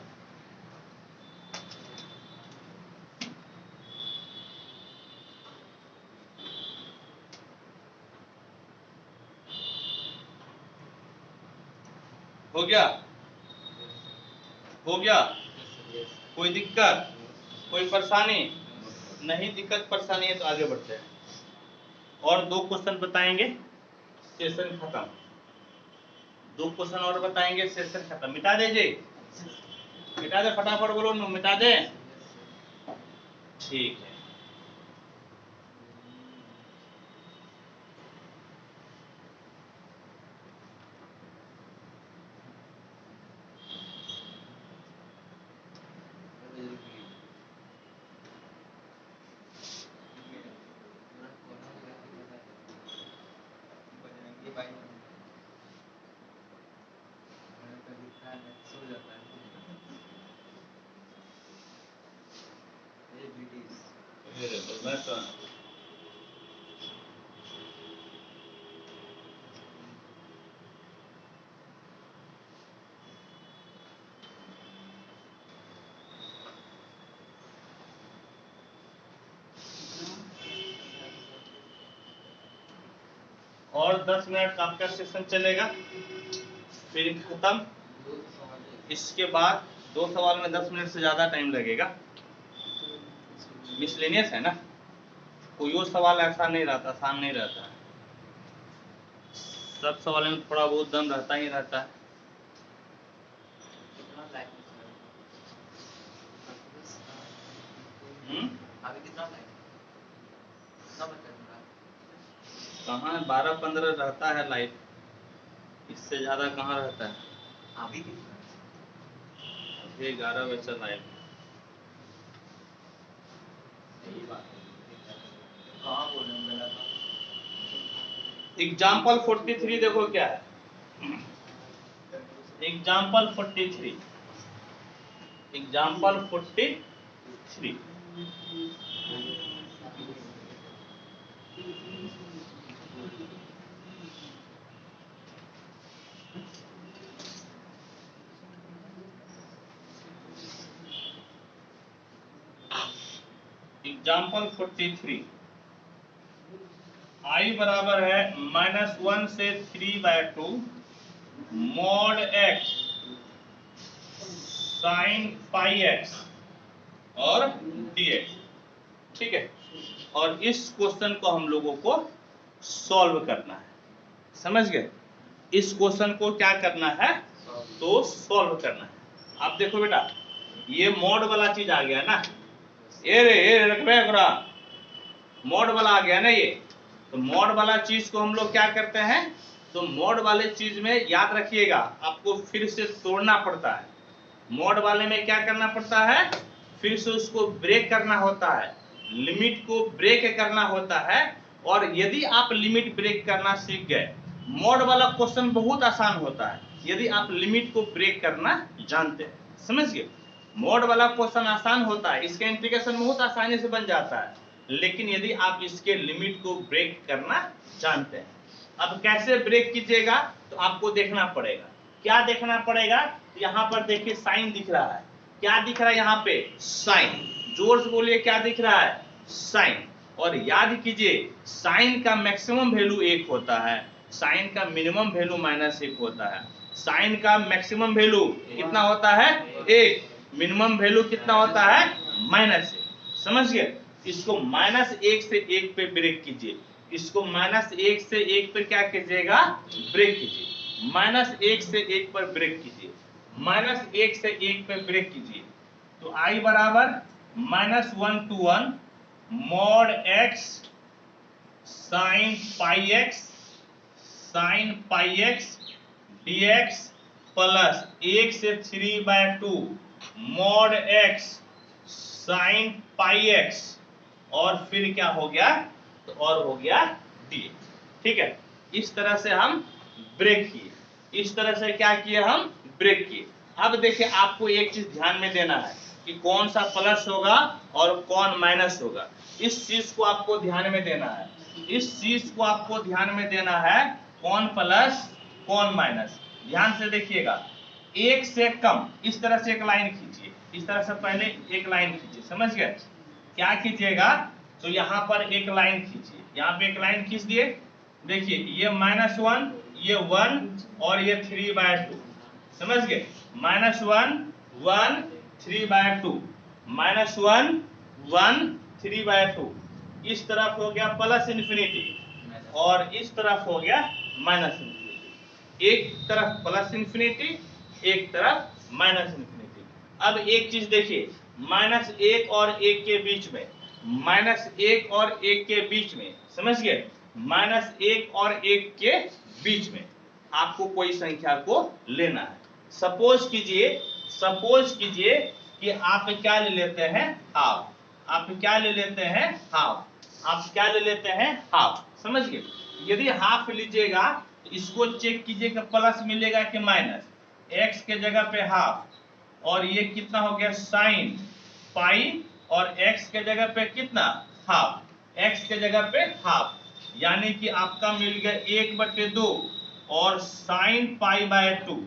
हो गया, हो गया, कोई दिक्कत कोई परेशानी नहीं, दिक्कत परेशानी है तो आगे बढ़ते हैं। और 2 क्वेश्चन बताएंगे सेशन खत्म, 2 क्वेश्चन और बताएंगे सेशन खत्म। मिटा दीजिए, मिटा दे फटाफट बोलो, मिटा दे, ठीक है। और 10 मिनट का आपका सेशन चलेगा, फिर खत्म। इसके बाद 2 सवाल में 10 मिनट से ज्यादा टाइम लगेगा, मिसलेनियस है ना, कोई सवाल ऐसा नहीं रहता, आसान नहीं रहता है, सब सवाल में थोड़ा बहुत दम रहता ही रहता है। कहाँ 12-15 रहता है लाइव, इससे ज्यादा कहाँ रहता है। अभी 11 बजे लाइव। एग्जाम्पल 43 देखो क्या है, एग्जाम्पल 43, एग्जाम्पल 43। एग्जाम्पल 43, I बराबर है -1 से 3/2 mod x sin पाई x और dx। ठीक है, और इस क्वेश्चन को हम लोगों को सॉल्व करना है, समझ गए? इस क्वेश्चन को क्या करना है, तो सॉल्व करना है। आप देखो बेटा, ये मॉड वाला चीज आ गया ना, ये रखबे मॉड वाला आ गया ना ये। तो मॉड वाला चीज को हम लोग क्या करते हैं, तो मॉड वाले चीज में याद रखिएगा, आपको फिर से तोड़ना पड़ता है। मॉड वाले में क्या करना पड़ता है, फिर से उसको ब्रेक करना होता है, लिमिट को ब्रेक करना होता है। और यदि आप लिमिट ब्रेक करना सीख गए, मॉड वाला क्वेश्चन बहुत आसान होता है यदि आप लिमिट को ब्रेक करना जानते हैं, समझ गए? मॉड वाला क्वेश्चन आसान होता है, इसका इंटीग्रेशन बहुत आसानी से बन जाता है, लेकिन यदि आप इसके लिमिट को ब्रेक करना जानते हैं। अब कैसे ब्रेक कीजिएगा, तो आपको देखना पड़ेगा। क्या देखना पड़ेगा, यहाँ पर देखिए साइन दिख रहा है, क्या दिख रहा है यहाँ पे, साइन। जोर से बोलिए, क्या दिख रहा है, साइन। और याद कीजिए, साइन का मैक्सिमम वैल्यू 1 होता है, साइन का मिनिमम वैल्यू -1 होता है। साइन का मैक्सिमम वैल्यू कितना होता है, 1, मिनिमम वैल्यू कितना होता है, -1। समझ गए? इसको -1 से 1 पे ब्रेक कीजिए, इसको -1 से 1 पे क्या कीजिएगा, ब्रेक कीजिए। -1 से 1 पर ब्रेक कीजिए, -1 से 1 पे ब्रेक कीजिए। तो I बराबर -1 to 1 mod x sin pi x dx plus 1 से 3/2 mod x sin पाई x और फिर क्या हो गया, तो और हो गया dx। ठीक है, इस तरह से हम ब्रेक किए, इस तरह से क्या किए, हम ब्रेक किए। अब देखिए, आपको एक चीज ध्यान में देना है कि कौन सा प्लस होगा और कौन माइनस होगा। इस चीज को आपको ध्यान में देना है, इस चीज को आपको ध्यान में देना है, कौन प्लस कौन माइनस। ध्यान से देखिएगा, 1 से कम, इस तरह से एक लाइन खींचिए, इस तरह से पहले एक लाइन खींचिए, समझ गए? क्या कीजिएगा, तो यहाँ पर एक लाइन खींचिए, यहाँ पे एक लाइन खींच दिए। देखिए, ये -1, ये 1 और ये 3/2, समझ गए? -1 1 3/2, -1 1 3/2। इस तरफ हो गया प्लस इन्फिनिटी और इस तरफ हो गया माइनस इन्फिनिटी। एक तरफ प्लस इन्फिनिटी, एक तरफ माइनस इन्फिनिटी। अब एक चीज देखिए, -1 और 1 के बीच में, -1 और 1 के बीच में, समझ गए? -1 और 1 के बीच में आपको कोई संख्या को लेना है। सपोज कीजिए कि आप क्या ले लेते हैं, हाफ। आप क्या ले लेते हैं, हाफ। आप क्या ले लेते हैं, हाफ, समझ गए? यदि हाफ लीजिएगा तो इसको चेक कीजिए कि प्लस मिलेगा कि माइनस। x के जगह पे हाफ, और ये कितना हो गया, साइन पाई, और x के जगह पे कितना, हाफ, x के जगह पे हाफ, यानी कि आपका मिल गया 1/2 और साइन पाई/2,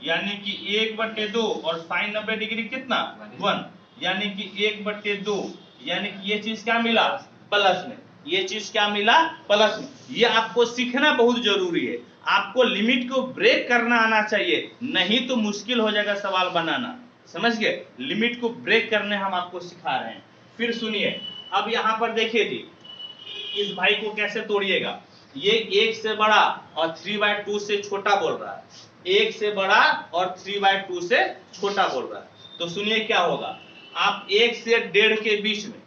यानी कि 1/2 और साइन 90 डिग्री कितना, 1, यानी कि 1/2, यानी कि ये चीज क्या मिला, प्लस में। ये चीज क्या मिला, प्लस में। ये आपको सीखना बहुत जरूरी है, आपको लिमिट को ब्रेक करना आना चाहिए, नहीं तो मुश्किल हो जाएगा सवाल बनाना, समझ गए? लिमिट को ब्रेक करने हम आपको सिखा रहे हैं। फिर सुनिए, अब यहाँ पर देखिए जी, इस भाई को कैसे तोड़िएगा। ये 1 से बड़ा और 3/2 से छोटा बोल रहा है, 1 से बड़ा और 3/2 से छोटा बोल रहा है। तो सुनिए क्या होगा, आप 1 से 1.5 के बीच में,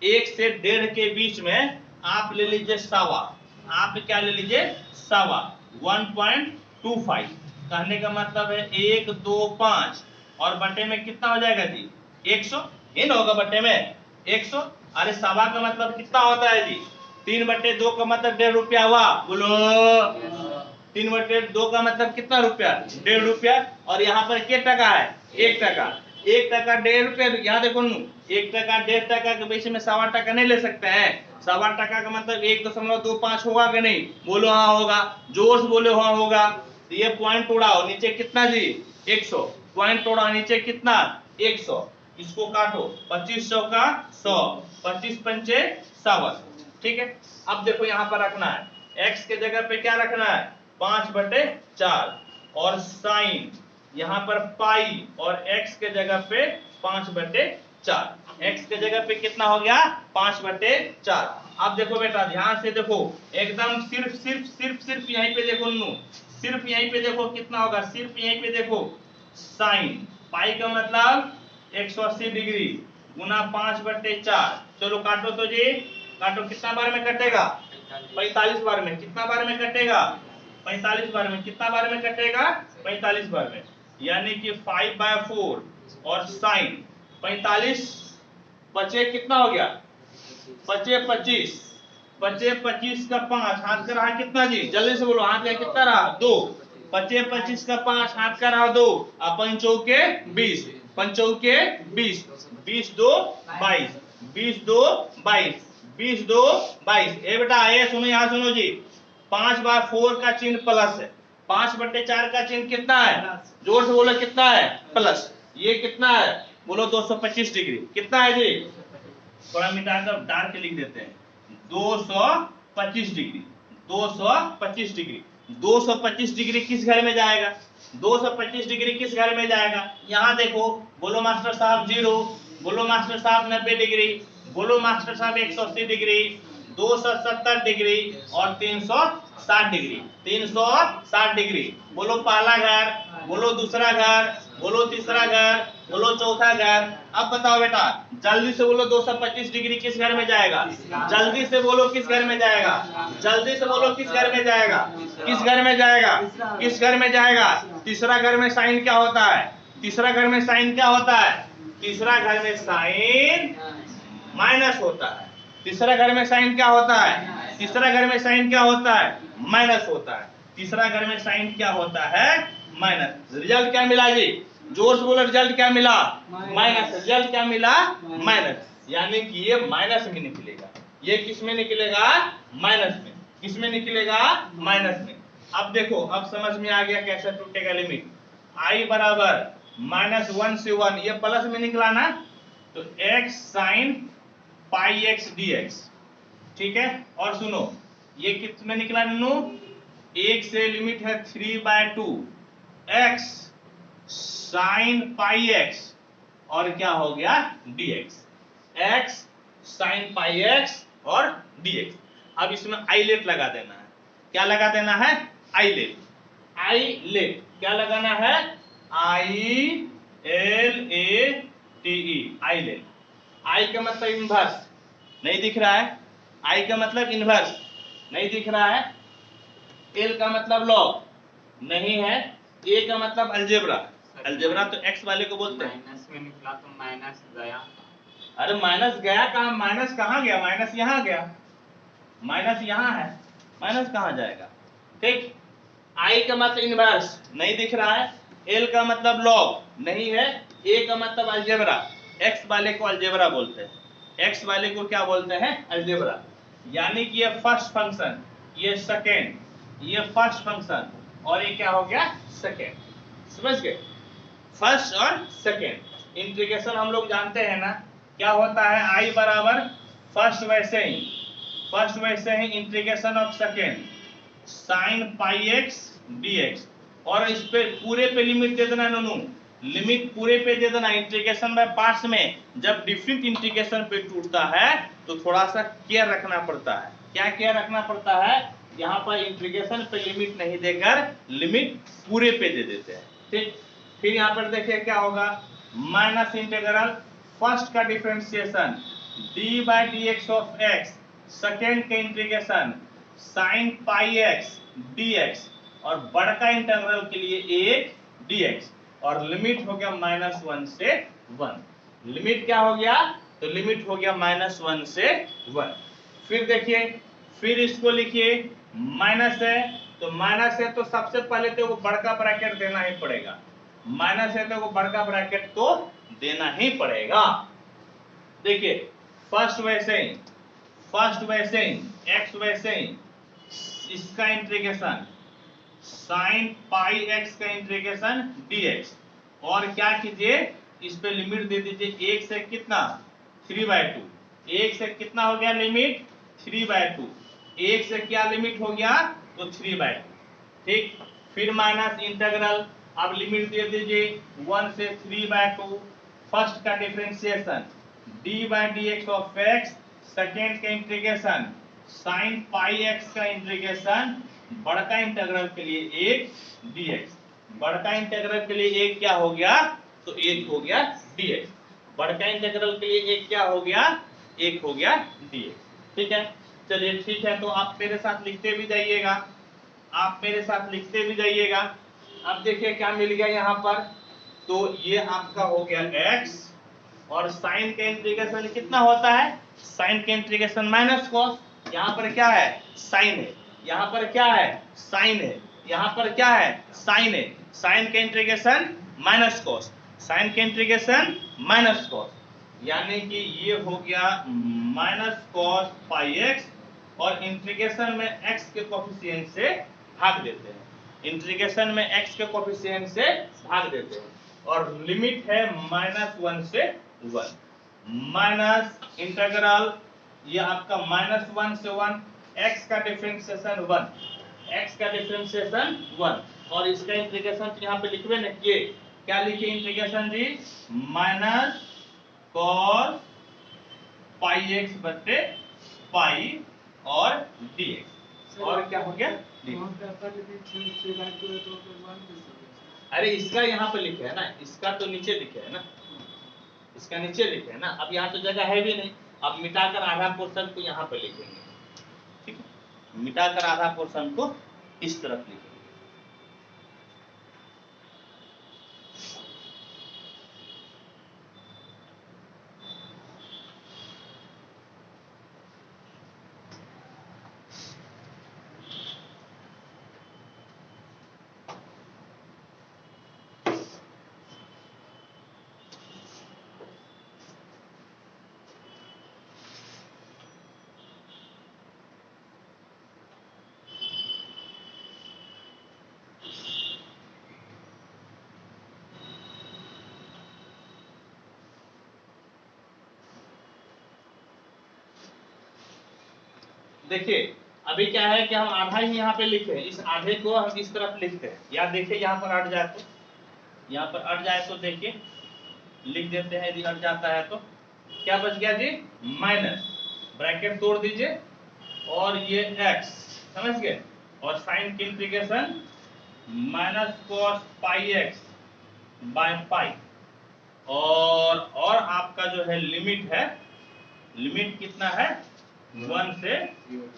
1 से 1.5 के बीच में आप ले लीजिए सवा। आप क्या ले लीजिए, सवा, 1.25। कहने का मतलब है 1 2 5 और बटे में कितना हो जाएगा जी, 100। ये ना होगा बटे में 100। अरे सवा का मतलब कितना होता है जी, 3/2 का मतलब 1.5 रुपया हुआ, बोलो 3/2 का मतलब कितना रुपया, 1.5 रुपया। और यहाँ पर क्या टका है, 1 टका। 1 टका 1.5 रुपया। यहाँ देखो 1 टका 1.5 टका के बीच में सवा टका नहीं ले सकते हैं। सवा टका का मतलब 1.25 होगा कि नहीं, बोलो हाँ होगा, जोर से बोलो हाँ होगा। तो ये पॉइंट उड़ाओ, नीचे कितना जी, 100, पॉइंट उड़ाओ, नीचे कितना, 100। इसको काटो, 2500 का 100, 25 पंचे 100, ठीक है। अब देखो यहाँ पर रखना है x के जगह पे क्या रखना है 5/4 और साइन यहाँ पर पाई और x के जगह पे 5/4। x के जगह पे कितना हो गया 5/4। अब देखो बेटा ध्यान से देखो एकदम सिर्फ यहीं पे देखो नू, सिर्फ यहीं पे देखो कितना होगा, सिर्फ यहीं पे देखो साइन पाई का मतलब 180 डिग्री गुना 5/4। चलो काटो तो जी, काटो कितना बार में कटेगा 45 बार में। कितना बार में कटेगा 45 बार में। कितना बार में कटेगा 45 बार में, यानी कि 5/4 और साइन 45 बचे कितना हो गया 25 का 5 हाथ का रहा कितना जी, जल्दी से बोलो हाथ का कितना रहा 2। 25 का 5 हाथ का रहा 2 और 5 चौके 20, 5 चौके 20, 20 2 22, 20 2 22, 20 2 22। ए बेटा ये सुनो यहाँ सुनो जी, 5/4 का चिन्ह प्लस है, 5/4 का चिन्ह कितना है, जोर से बोलो कितना है प्लस, ये कितना है बोलो 225 डिग्री। कितना है जी, थोड़ा मिटाकर डार्क लिख देते हैं 225 डिग्री। 225 डिग्री 225 डिग्री किस घर में जाएगा, 225 डिग्री किस घर में जाएगा, यहाँ देखो बोलो मास्टर साहब 0, बोलो मास्टर साहब 90 डिग्री, बोलो मास्टर साहब 180 डिग्री, 270 डिग्री और 360 डिग्री। 360 डिग्री बोलो पहला घर, बोलो दूसरा घर, बोलो तीसरा घर, बोलो चौथा घर। अब बताओ बेटा जल्दी से बोलो 225 डिग्री किस घर में जाएगा, जल्दी से बोलो किस घर में जाएगा, जल्दी से बोलो किस घर में जाएगा, किस घर में जाएगा, किस घर में जाएगा। तीसरा घर में साइन क्या होता है, तीसरा घर में साइन क्या होता है, तीसरा घर में साइन माइनस होता है। तीसरा घर में साइन क्या होता है, तीसरा घर में साइन क्या होता है माइनस होता है। तीसरा घर में साइन क्या होता है माइनस। रिजल्ट क्या मिला जी, जोर से बोलो रिजल्ट क्या मिला माइनस। रिजल्ट क्या मिला माइनस, यानी कि ये माइनस में निकलेगा। ये किस में निकलेगा माइनस में। किस में निकलेगा माइनस में। अब देखो अब समझ में आ गया कैसे टूटेगा लिमिट। i बराबर -1 से 1, ये प्लस में निकला ना, तो x sign pi x dx, ठीक है। और सुनो ये किस में निकला नन्नू, 1 से लिमिट है 3/2 x साइन पाई x और क्या हो गया dx, x sign pi x और dx। अब इसमें आइलेट लगा देना है। क्या लगा देना है आइलेट। आइलेट क्या लगाना है ILATE, आइलेट। आई का मतलब इन्वर्स नहीं दिख रहा है, आई का मतलब इन्वर्स नहीं दिख रहा है, एल का मतलब लॉग नहीं है, ए का मतलब अलजेब्रा। अलजेब्रा तो एक्स वाले को बोलते हैं। माइनस में निकला तो माइनस गया। अरे माइनस गया कहाँ, माइनस कहाँ गया, माइनस यहाँ गया, माइनस यहाँ है, माइनस कहाँ जाएगा। ठीक, आई का मतलब इन्वर्स नहीं दिख रहा है, एल का मतलब लॉग नहीं है, ए का मतलब अलजेब्रा। एक्स वाले को अलजेब्रा बोलते हैं, एक्स वाले को क्या बोलते हैं अलजेब्रा। यानी कि ये फर्स्ट फंक्शन, ये सेकेंड, ये फर्स्ट फंक्शन और ये क्या हो गया सेकेंड। समझ गए, फर्स्ट और सेकेंड। इंटीग्रेशन हम लोग जानते हैं ना क्या होता है, आई बराबर फर्स्ट वैसे ही integration of second sine pi x dx। और इस पे पूरे पे लिमिट दे देना नोनू, लिमिट पूरे पे दे देना। इंटीग्रेशन बाय पार्ट्स में जब डिफरेंट इंटीग्रेशन पे टूटता है तो थोड़ा सा केयर रखना पड़ता है। क्या केयर रखना पड़ता है, यहाँ पर इंटीग्रेशन पे लिमिट नहीं देकर लिमिट पूरे पे दे देते हैं। ठीक, फिर यहाँ पर देखिए क्या होगा, माइनस इंटीग्रल फर्स्ट का differentiation d/dx of x, second का integration sine pi x dx और बड़का इंटीग्रल के लिए एक dx और लिमिट हो गया -1 से 1। लिमिट क्या हो गया, तो लिमिट हो गया -1 से 1। फिर देखिए, फिर इसको लिखिए माइनस है, तो माइनस है तो सबसे पहले तो वो बड़का ब्रैकेट देना ही पड़ेगा। माइनस है तो वो बड़का ब्रैकेट तो देना ही पड़ेगा। देखिए फर्स्ट वैसे ही एक्स वैसे ही इसका इंटीग्रेशन साइन पाई एक्स का इंटीग्रेशन dx और क्या कीजिए इस पे लिमिट दे दीजिए 1 से कितना 3/2। 1 से कितना हो गया लिमिट 3/2, 1 से क्या लिमिट हो गया तो 3/2, ठीक। फिर माइनस इंटीग्रल, अब लिमिट दे दीजिए 1 से 3/2, फर्स्ट का differentiation d/dx of x, second का इंटीग्रेशन sin पाई x का इंटीग्रेशन, बड़का इंटीग्रल के लिए 1 dx, बड़का इंटीग्रल के लिए 1 क्या हो गया तो 1 हो गया dx, बड़का इंटीग्रल के लिए 1 क्या हो गया 1 हो गया dx, ठीक है। चलिए ठीक है, तो आप मेरे साथ लिखते भी जाइएगा, आप मेरे साथ लिखते भी जाइएगा। अब देखिए क्या मिल गया यहाँ पर, तो ये आपका हो गया x, और साइन का इंटीग्रेशन कितना होता है, साइन का इंटीग्रेशन माइनस कॉस, यहाँ पर क्या है साइन है, यहाँ पर क्या है साइन है, यहाँ पर क्या है साइन है, साइन का इंटीग्रेशन माइनस कॉस, साइन का इंटीग्रेशन माइनस कॉस, यानी कि ये हो गया माइनस कॉस पाई एक्स, और इंटीग्रेशन में x के कोफिशिएंट से भाग देते हैं, इंटीग्रेशन में x के कोफिशिएंट से भाग देते हैं, और लिमिट है -1 से 1, माइनस इंटीग्रल ये आपका -1 से 1, x का डिफरेंशिएशन 1, x का डिफरेंशिएशन 1, और इसका इंटीग्रेशन यहाँ पे लिखवे ना किए, क्या लिखे इंटीग्रेशन जी, माइनस कॉस पाई एक्स बटे पाई और dx, और क्या हो गया अरे इसका यहाँ पे लिखे है ना, इसका तो नीचे लिखे है ना, इसका नीचे लिखे है ना, अब यहाँ तो जगह है भी नहीं, अब मिटाकर आधा पोर्शन को यहाँ पे लिखेंगे, ठीक है, मिटाकर आधा पोर्शन को इस तरफ लिखेंगे। देखिए अभी क्या है कि हम आधा ही यहाँ पे लिखे हैं, इस आधे को हम इस तरफ लिखते हैं, या देखिए यहाँ पर अट जाए तो, यहाँ पर अट जाए तो देखिए लिख देते हैं, यदि अट जाता है तो क्या बच गया जी माइनस, ब्रैकेट तोड़ दीजिए, और ये x समझ गए, और साइन की integration minus cos pi x by pi, और आपका जो है लिमिट है, लिमिट कितना है 1 से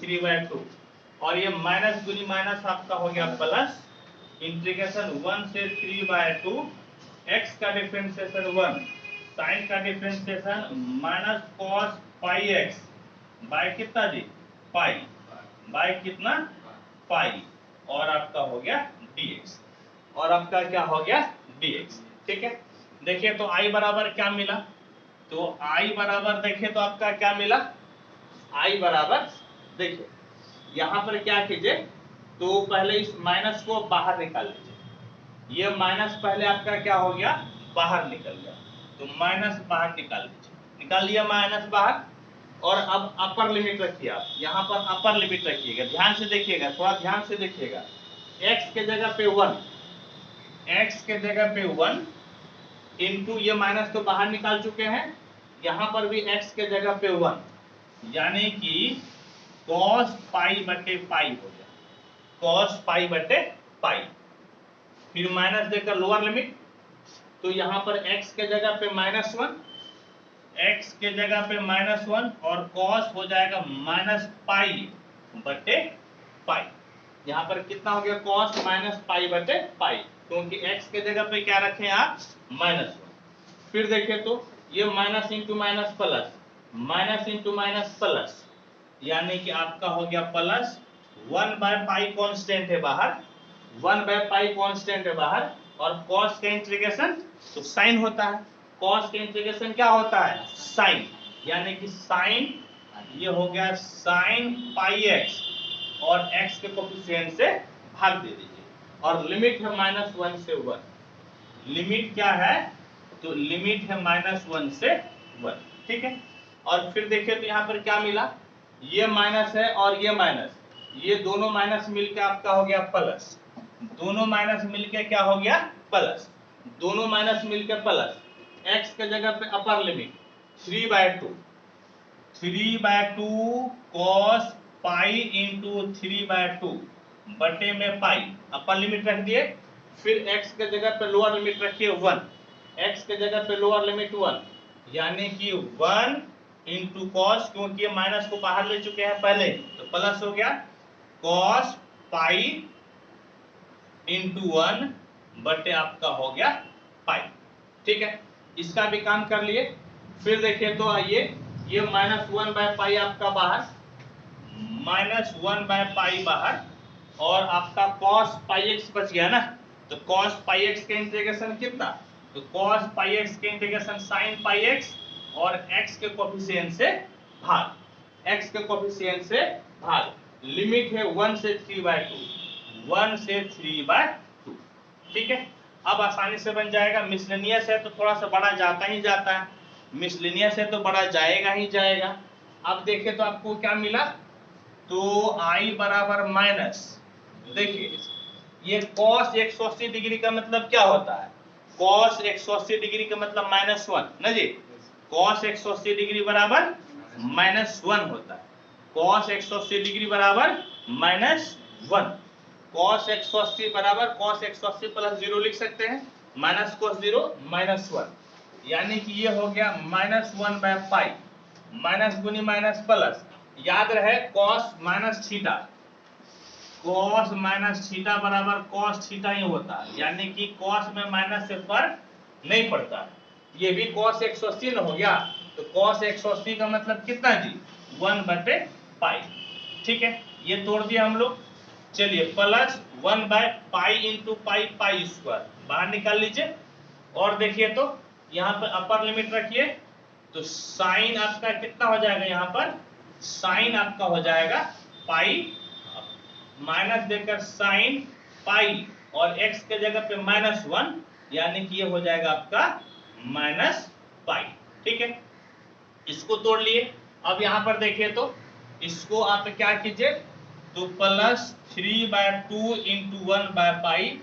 3/2, और ये माइनस गुनी माइनस आपका हो गया प्लस, इंटीग्रेशन 1 से 3/2, x का डिफरेंशिएशन 1, साइन का differentiation minus cos pi x by कितना जी पाई, बाय कितना पाई, और आपका हो गया dx, और आपका क्या हो गया dx, ठीक है। देखिए तो i बराबर क्या मिला, तो i बराबर देखिए तो आपका क्या मिला, i बराबर देखिए यहाँ पर क्या कीजिए, तो पहले इस माइनस को बाहर निकाल लीजिए, ये माइनस पहले आपका क्या हो गया बाहर निकल गया, तो माइनस बाहर निकाल लीजिए, निकाल लिया माइनस बाहर, और अब अपर लिमिट रखिए, आप यहाँ पर अपर लिमिट रखिएगा, ध्यान से देखिएगा, थोड़ा ध्यान से देखिएगा, x के जगह पे 1, x के जगह पे 1 इंटू ये माइनस तो बाहर निकाल चुके हैं, यहाँ पर भी x के जगह पे 1, यानी कि cos पाई बटे पाई हो गया, cos पाई बटे पाई, फिर माइनस देकर लोअर लिमिट, तो यहाँ पर x के जगह पे -1, x के जगह पे -1, और cos हो जाएगा माइनस पाई बटे पाई, यहाँ पर कितना हो गया cos माइनस पाई बटे पाई, क्योंकि x के जगह पे क्या रखे आप -1, फिर देखें तो ये minus into minus plus, minus into minus plus, यानी कि आपका हो गया प्लस 1/पाई कांस्टेंट है बाहर, 1/पाई कांस्टेंट है बाहर, और cos का इंटीग्रेशन तो साइन होता है, cos का इंटीग्रेशन क्या होता है साइन, यानी कि साइन ये हो गया साइन पाई एक्स, और x के कोफिशिएंट से भाग दे दीजिए, और लिमिट है -1 से 1, लिमिट क्या है तो लिमिट है -1 से 1, ठीक है। और फिर देखिए तो यहाँ पर क्या मिला, ये माइनस है और ये माइनस, ये दोनों माइनस मिलके आपका हो गया प्लस, दोनों माइनस मिलके क्या हो गया प्लस, दोनों माइनस मिलके प्लस। x के जगह पे upper limit 3/2, 3/2 cos pi into 3/2 बटे में पाई, अपर लिमिट रख दिए। फिर x के जगह पे लोअर लिमिट रखिए 1, x के जगह पे लोअर लिमिट 1, यानी कि 1 इंटू कॉस, क्योंकि ये माइनस को बाहर ले चुके हैं पहले, तो प्लस हो गया कॉस पाई इंटू 1 बटे आपका हो गया पाई। ठीक है, इसका भी काम कर लिए। फिर देखिए तो आइए, ये -1/पाई आपका बाहर, -1/पाई बाहर, और आपका cos पाई x बच गया ना, तो cos पाई x का इंटीग्रेशन कितना, तो cos पाई x का इंटीग्रेशन sin पाई x और x के कोफिशिएंट से भाग, x के कोफिशिएंट से भाग। लिमिट है 1 से 3/2, 1 से 3/2। ठीक है, अब आसानी से बन जाएगा। मिसलेनियस है तो थोड़ा सा बड़ा जाता ही जाता है, मिसलेनियस है तो बड़ा जाएगा ही जाएगा। अब देखिए तो आपको क्या मिला, तो I बराबर माइनस, देखिए ये cos 180 डिग्री का मतलब क्या होता है, cos 180 डिग्री का मतलब -1 ना जी, cos 180 डिग्री बराबर -1 होता है, cos 180 डिग्री बराबर -1, cos 180 बराबर cos 180 प्लस 0 लिख सकते हैं, माइनस cos 0 -1, यानी कि ये हो गया -1/पाई, माइनस गुनी माइनस प्लस, याद रहे cos minus theta, cos minus theta बराबर cos थीटा ही होता है, यानी कि cos में माइनस से फर्क नहीं पड़ता। ये भी cos 180 न हो गया, तो cos 180 का मतलब कितना जी, 1/पाई। ठीक है, ये तोड़ दिया हम लोग। चलिए प्लस 1/पाई इंटू पाई, पाई स्क्वायर बाहर निकाल लीजिए। और देखिए तो यहाँ पर अपर लिमिट रखिए, तो साइन आपका कितना हो जाएगा, यहाँ पर साइन आपका हो जाएगा पाई, माइनस देकर साइन पाई, और x के जगह पे -1, यानी कि ये हो जाएगा आपका -पाई। ठीक है, इसको तोड़ लिए। अब यहाँ पर देखिए तो इसको आप क्या कीजिए, तो प्लस 3/2 इंटू 1/पाई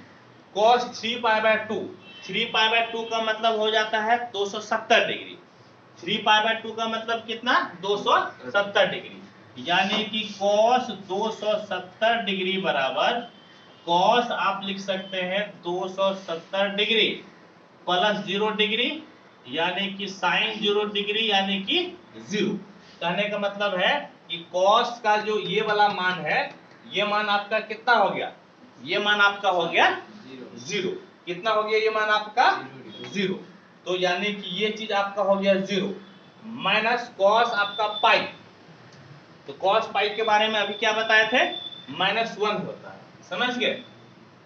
cos 3π/2, 3π/2 का मतलब हो जाता है 270 डिग्री, 3π/2 का मतलब कितना, 270 डिग्री, यानी कि cos 270 डिग्री बराबर cos आप लिख सकते हैं 270 डिग्री प्लस 0 डिग्री, यानी कि sin 0 डिग्री, यानी कि 0। कहने का मतलब है कि cos का जो ये वाला मान है, ये मान आपका कितना हो गया, ये मान आपका हो गया 0। कितना हो गया ये मान आपका 0, तो यानी कि ये चीज आपका हो गया 0, माइनस cos आपका पाई, तो cos पाई के बारे में अभी क्या बताए थे, -1 होता है, समझ गए।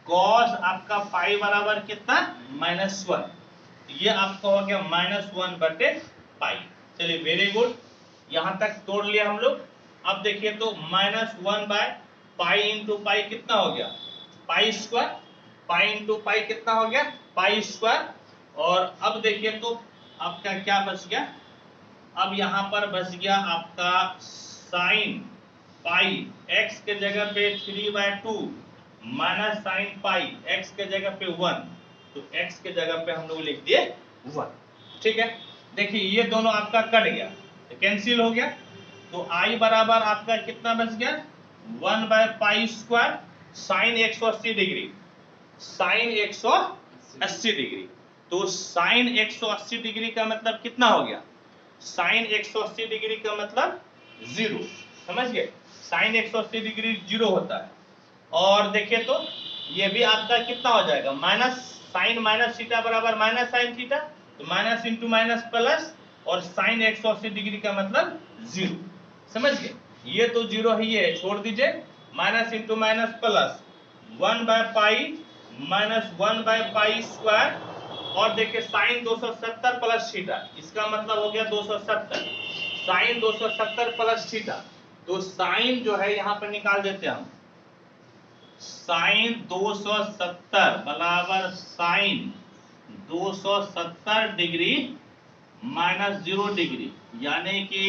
cos आपका पाई बराबर कितना, -1, ये आपका हो गया -1/पाई। चलिए वेरी गुड, यहां तक तोड़ लिया हम लोग। अब देखिए तो -1/पाई इंटू पाई कितना हो गया, pi square, pi into pi कितना हो गया, पाई स्क्वायर। और अब देखिए तो आपका क्या बच गया, अब यहाँ पर बच गया आपका साइन पाई, x के जगह पे 3/2 माइनस साइन पाई, x के जगह पे 1, तो x के जगह पे हम लोग लिख दिए 1। ठीक है, देखिए ये दोनों आपका कट गया, तो कैंसिल हो गया, तो I बराबर आपका कितना बच गया, 1/पाई square sine 180 degree, sine 180 degree, तो साइन 180 डिग्री का मतलब कितना हो गया, साइन 180 डिग्री का मतलब 0, समझ गए, साइन 180 डिग्री 0 होता है। और देखिए तो ये भी आपका कितना हो जाएगा, माइनस साइन माइनस थीटा बराबर माइनस साइन थीटा, तो माइनस इंटू माइनस प्लस, और साइन 180 डिग्री का मतलब 0, समझ गए। ये तो 0 ही है, छोड़ दीजिए, माइनस इंटू माइनस प्लस 1/पाई माइनस 1/पाई स्क्वायर, और देखिए साइन 270 प्लस थीटा, इसका मतलब हो गया 270, साइन 270 प्लस थीटा, तो साइन जो है यहाँ पर निकाल देते हैं हम, साइन 270 बराबर साइन 270 डिग्री माइनस 0 डिग्री, यानी कि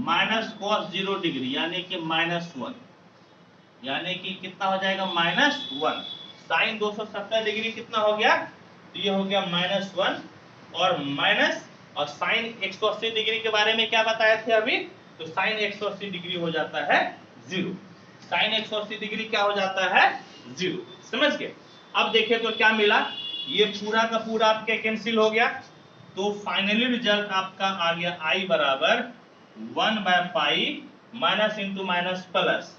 माइनस कॉस 0 डिग्री यानी कि -1, यानी कि कितना हो जाएगा -1। साइन 270 डिग्री कितना हो गया, तो ये हो गया -1 और माइनस, और साइन 180 डिग्री के बारे में क्या बताए थे अभी, तो साइन 180 डिग्री हो जाता है 0। साइन 180 डिग्री क्या हो जाता है 0, समझ गए। अब देखिए तो क्या मिला, ये पूरा का पूरा आपके कैंसिल हो गया, तो फाइनली रिजल्ट आपका आ गया I बराबर 1/पाई माइनस इंटू माइनस प्लस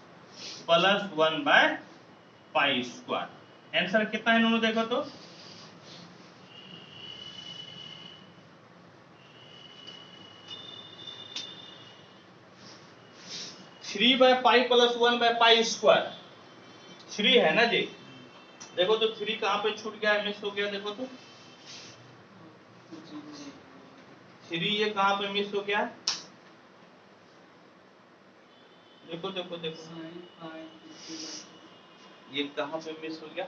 1/पाई स्क्वायर। आंसर कितना है दोनों देखो तो, थ्री बाय पाई प्लस 1/पाई स्क्वायर, 3 है ना जी। देखो तो 3 कहां पे छूट गया, मिस हो गया, देखो तो 3 ये कहां पे मिस हो गया, देखो देखो देखो ये कहां पे मिस हो गया,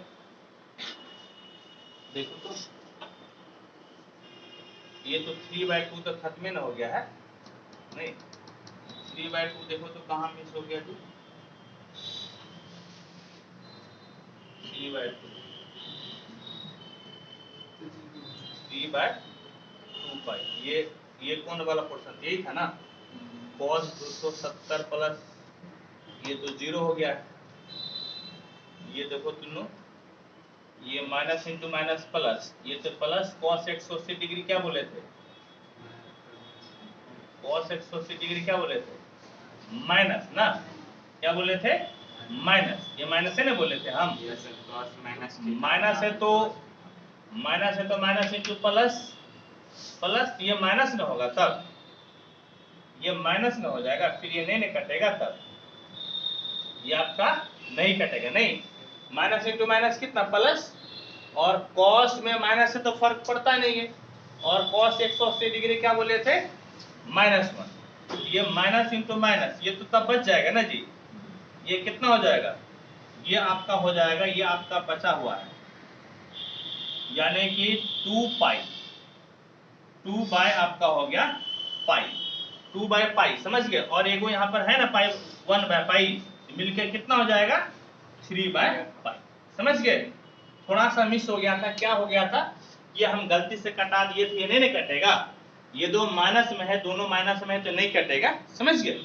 देखो तो ये तो 3/2 तो खत्म ना हो गया है, नहीं 3/2 देखो तो कहां मिस हो गया जी, 3/2 3/2 पाई, ये कौन वाला पोर्शन यही था ना, cos 270 प्लस ये तो 0 हो गया है, ये देखो तीनों, ये माइनस इंटू माइनस प्लस, ये तो प्लस cos 180 डिग्री क्या बोले थे, cos 180 डिग्री क्या बोले थे, माइनस ना, क्या बोले थे माइनस, ये माइनस है ना बोले थे हम, माइनस है तो माइनस इंटू प्लस, प्लस ये माइनस ना होगा तब, ये माइनस ना हो जाएगा, फिर ये नहीं कटेगा तब, ये आपका नहीं कटेगा, नहीं माइनस इंटू माइनस कितना प्लस, और कॉस में माइनस से तो फर्क पड़ता नहीं है, और कॉस 180 डिग्री क्या बोले थे -1, ये माइनस इंटू माइनस ये तो तब बच जाएगा ना जी, ये कितना हो जाएगा, ये आपका हो जाएगा, ये आपका बचा हुआ है, यानी कि 2 बाय आपका हो गया पाई, 2/पाई समझ गए, और एगो यहाँ पर है ना पाई 1/पाई, मिलके कितना हो जाएगा 3/पाई, समझ गए। थोड़ा सा मिस हो गया था, क्या हो गया था, ये हम गलती से कटा दिए थे, ये नहीं कटेगा, ये दो माइनस में है, दोनों माइनस में है तो नहीं कटेगा, समझ गए।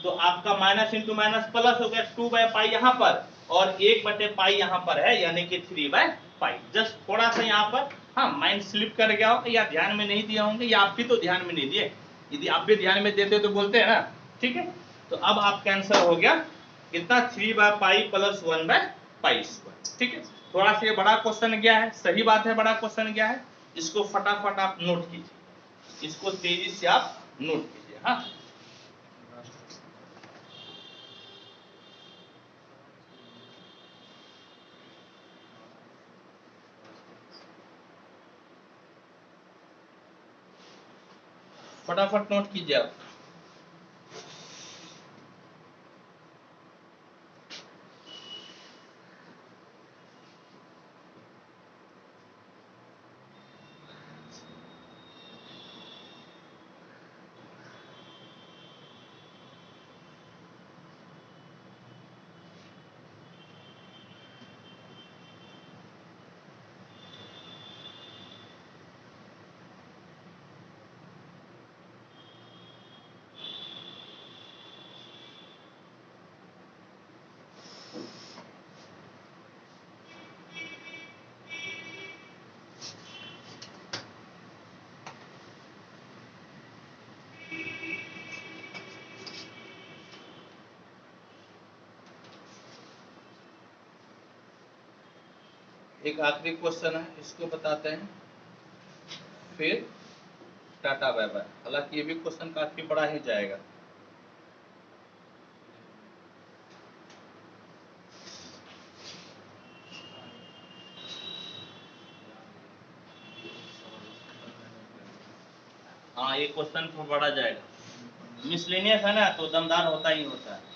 तो आपका माइनस इंटू माइनस प्लस हो गया 2/पाई यहाँ पर, और 1/पाई यहाँ पर है, यानी कि 3/पाई। जस्ट थोड़ा सा यहाँ पर हाँ माइंड स्लिप कर गया हो, या ध्यान में नहीं दिया होंगे, या आप भी तो ध्यान में नहीं दिए, यदि आप भी ध्यान में देते तो बोलते हैं ना, ठीक है। तो अब आपका आंसर हो गया कितना 3/पाई प्लस 1/पाई स्क्वायर, ठीक है। थोड़ा सा ये बड़ा क्वेश्चन गया है, सही बात है, बड़ा क्वेश्चन गया है, इसको फटाफट आप नोट कीजिए, इसको तेजी से आप नोट कीजिए। हाँ फटाफट नोट कीजिए आप। एक आखिरी क्वेश्चन है, इसको बताते हैं, फिर टाटा बाय बाय। हालांकि ये भी क्वेश्चन काफी बड़ा ही जाएगा। हाँ ये क्वेश्चन तो बड़ा जाएगा, मिसलेनियस है ना, तो दमदार होता ही होता है।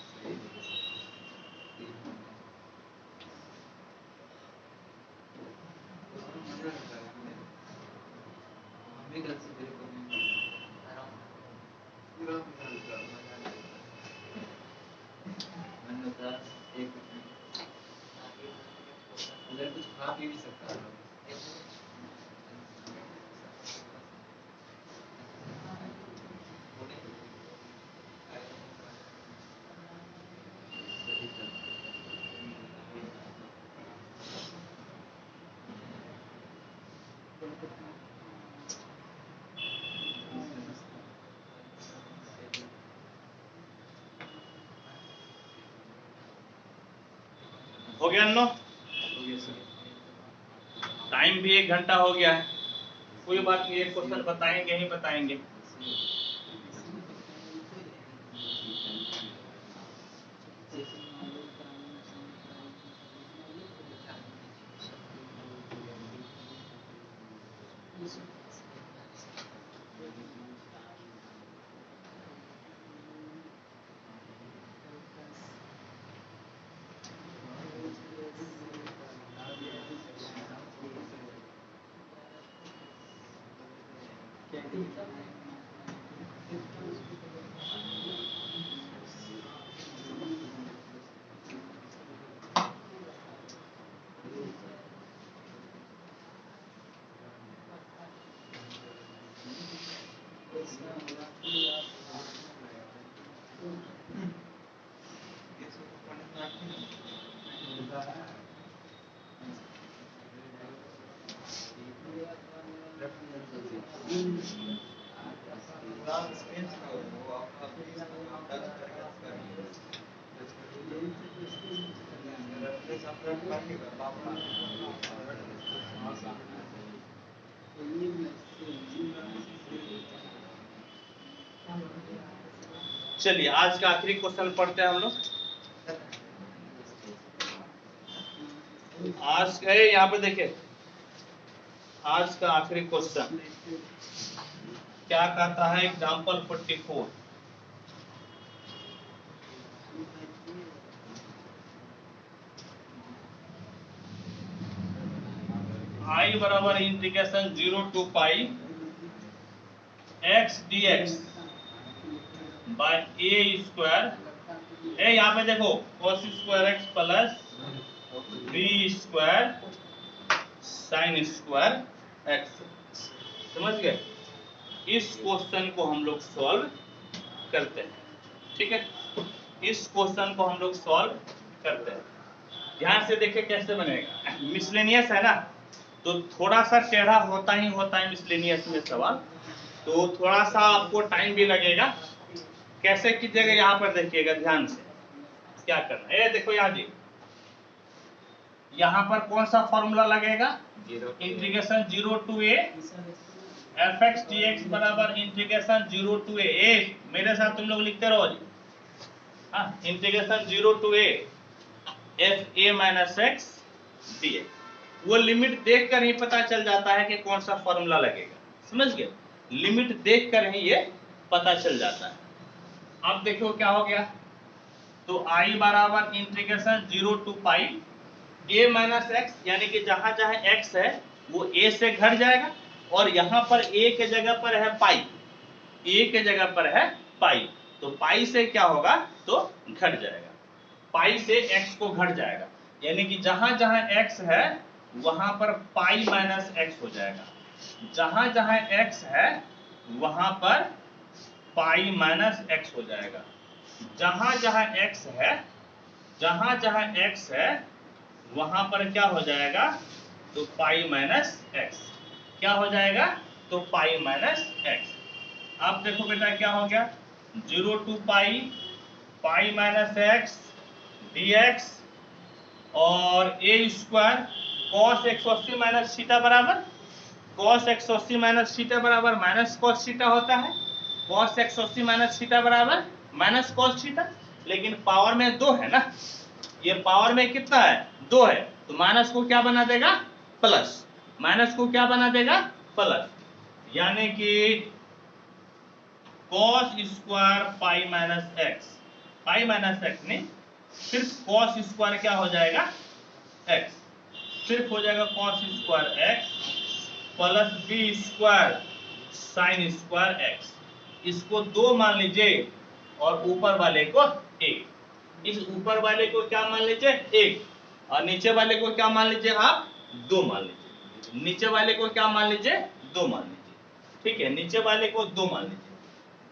हम भी कर सकते हैं। काफी भी सकता है। हो गया नो? टाइम भी 1 घंटा हो गया है, कोई बात नहीं, एक क्वेश्चन बताएंगे ही बताएंगे। चलिए आज का आखिरी क्वेश्चन पढ़ते हैं हम लोग। आज का यहाँ पे देखिए, आज का आखिरी क्वेश्चन क्या कहता है, एग्जाम्पल 44। I बराबर integration 0 to pi x dx by a square, यहाँ पे देखो cos square x plus b square sine square x, समझ गए? इस क्वेश्चन को हम लोग सॉल्व करते हैं, ठीक है? इस क्वेश्चन को हम लोग सॉल्व करते हैं। ध्यान से देखिए कैसे बनेगा। मिसलेनियस है ना, तो थोड़ा सा टेढ़ा होता है मिसलेनियस में सवाल, तो थोड़ा सा आपको टाइम भी लगेगा। कैसे कीजिएगा यहाँ पर देखिएगा ध्यान से, क्या करना है। ये देखो यहाँ जी, यहाँ पर कौन सा फॉर्मूला लगेगा? Integration 0 to a fx dx बराबर इंटीग्रेशन 0 to a, मेरे साथ तुम लोग लिखते रहो जी। हाँ, integration 0 to a f a minus x dx। वो लिमिट देख कर ही पता चल जाता है कि कौन सा फॉर्मूला लगेगा, समझ गए? लिमिट देख कर ही ये पता चल जाता है। अब देखो क्या हो गया, तो i बराबर integration 0 to pi a minus x, यानी कि जहां जहां x है वो a से घट जाएगा, और यहाँ पर a के जगह पर है पाई, a के जगह पर है पाई, तो पाई से क्या होगा, तो घट जाएगा, पाई से x को घट जाएगा, यानी कि जहां जहां x है वहां पर पाई माइनस एक्स हो जाएगा, जहां जहां x है वहां पर पाई माइनस एक्स हो जाएगा, जहां जहां x है, जहां जहां x है वहां पर क्या हो जाएगा, तो पाई माइनस एक्स, क्या हो जाएगा, तो पाई माइनस एक्स। अब देखो बेटा क्या हो गया, 0 to pi, pi minus x dx और a square cos 180 minus theta बराबर, cos 180 माइनस थीटा बराबर माइनस cos थीटा होता है, cos 180 माइनस थीटा बराबर माइनस cos थीटा, लेकिन पावर में 2 है ना, ये पावर में कितना है, 2 है, तो माइनस को क्या बना देगा, प्लस, माइनस को क्या बना देगा, प्लस, यानी कि cos square pi minus x, pi minus x नहीं, सिर्फ cos स्क्वायर क्या हो जाएगा, x, सिर्फ हो जाएगा cos square x plus b square sine square x, इसको 2 मान लीजिए और ऊपर वाले को 1, इस ऊपर वाले को क्या मान लीजिए 1 और नीचे वाले को क्या मान लीजिए आप 2 मान लीजिए, नीचे वाले को क्या मान लीजिए, 2 मान लीजिए, ठीक है, नीचे वाले को 2 मान लीजिए।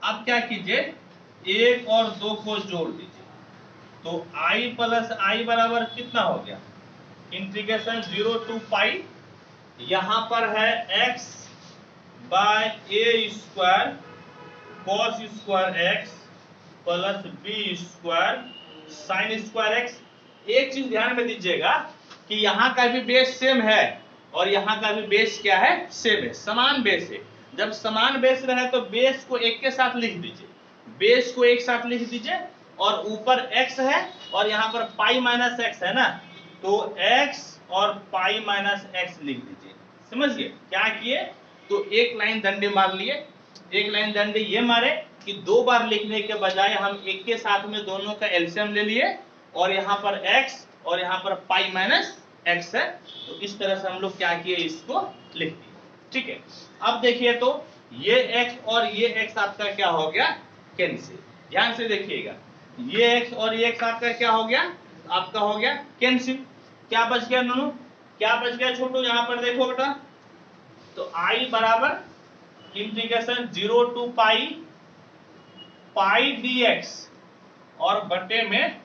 अब क्या कीजिए, 1 और 2 को जोड़ दीजिए, तो i प्लस आई बराबर कितना हो गया, इंटीग्रेशन 0 टू पाई, यहां पर है x by A square cos square x plus B square sine square x। एक चीज ध्यान में दीजिएगा कि यहाँ का भी बेस सेम है और यहाँ का भी बेस क्या है, सेम है, समान बेस है। जब समान बेस रहे तो बेस को एक के साथ लिख दीजिए, बेस को एक साथ लिख दीजिए, और ऊपर x है और यहाँ पर पाई माइनस एक्स है ना, तो x और पाई माइनस एक्स लिख दीजिए। समझिए क्या किए, तो एक लाइन डंडे मार लिए, एक लाइन डंडे ये मारे कि 2 बार लिखने के बजाय हम एक के साथ में दोनों का एलसीएम ले लिए, और यहाँ पर x और यहाँ पर पाई माइनस एक्स है, तो इस तरह से हम लोग क्या किए, इसको लिख दिए। ठीक है, अब देखिए तो ये x और ये x आपका क्या हो गया, कैंसिल। ध्यान से देखिएगा, ये x और ये x आपका क्या हो गया, आपका हो गया कैंसिल। क्या बच गया नूनू, क्या बच गया छोटू, यहाँ पर देखो बेटा, तो i बराबर integration 0 to pi pi dx और बटे में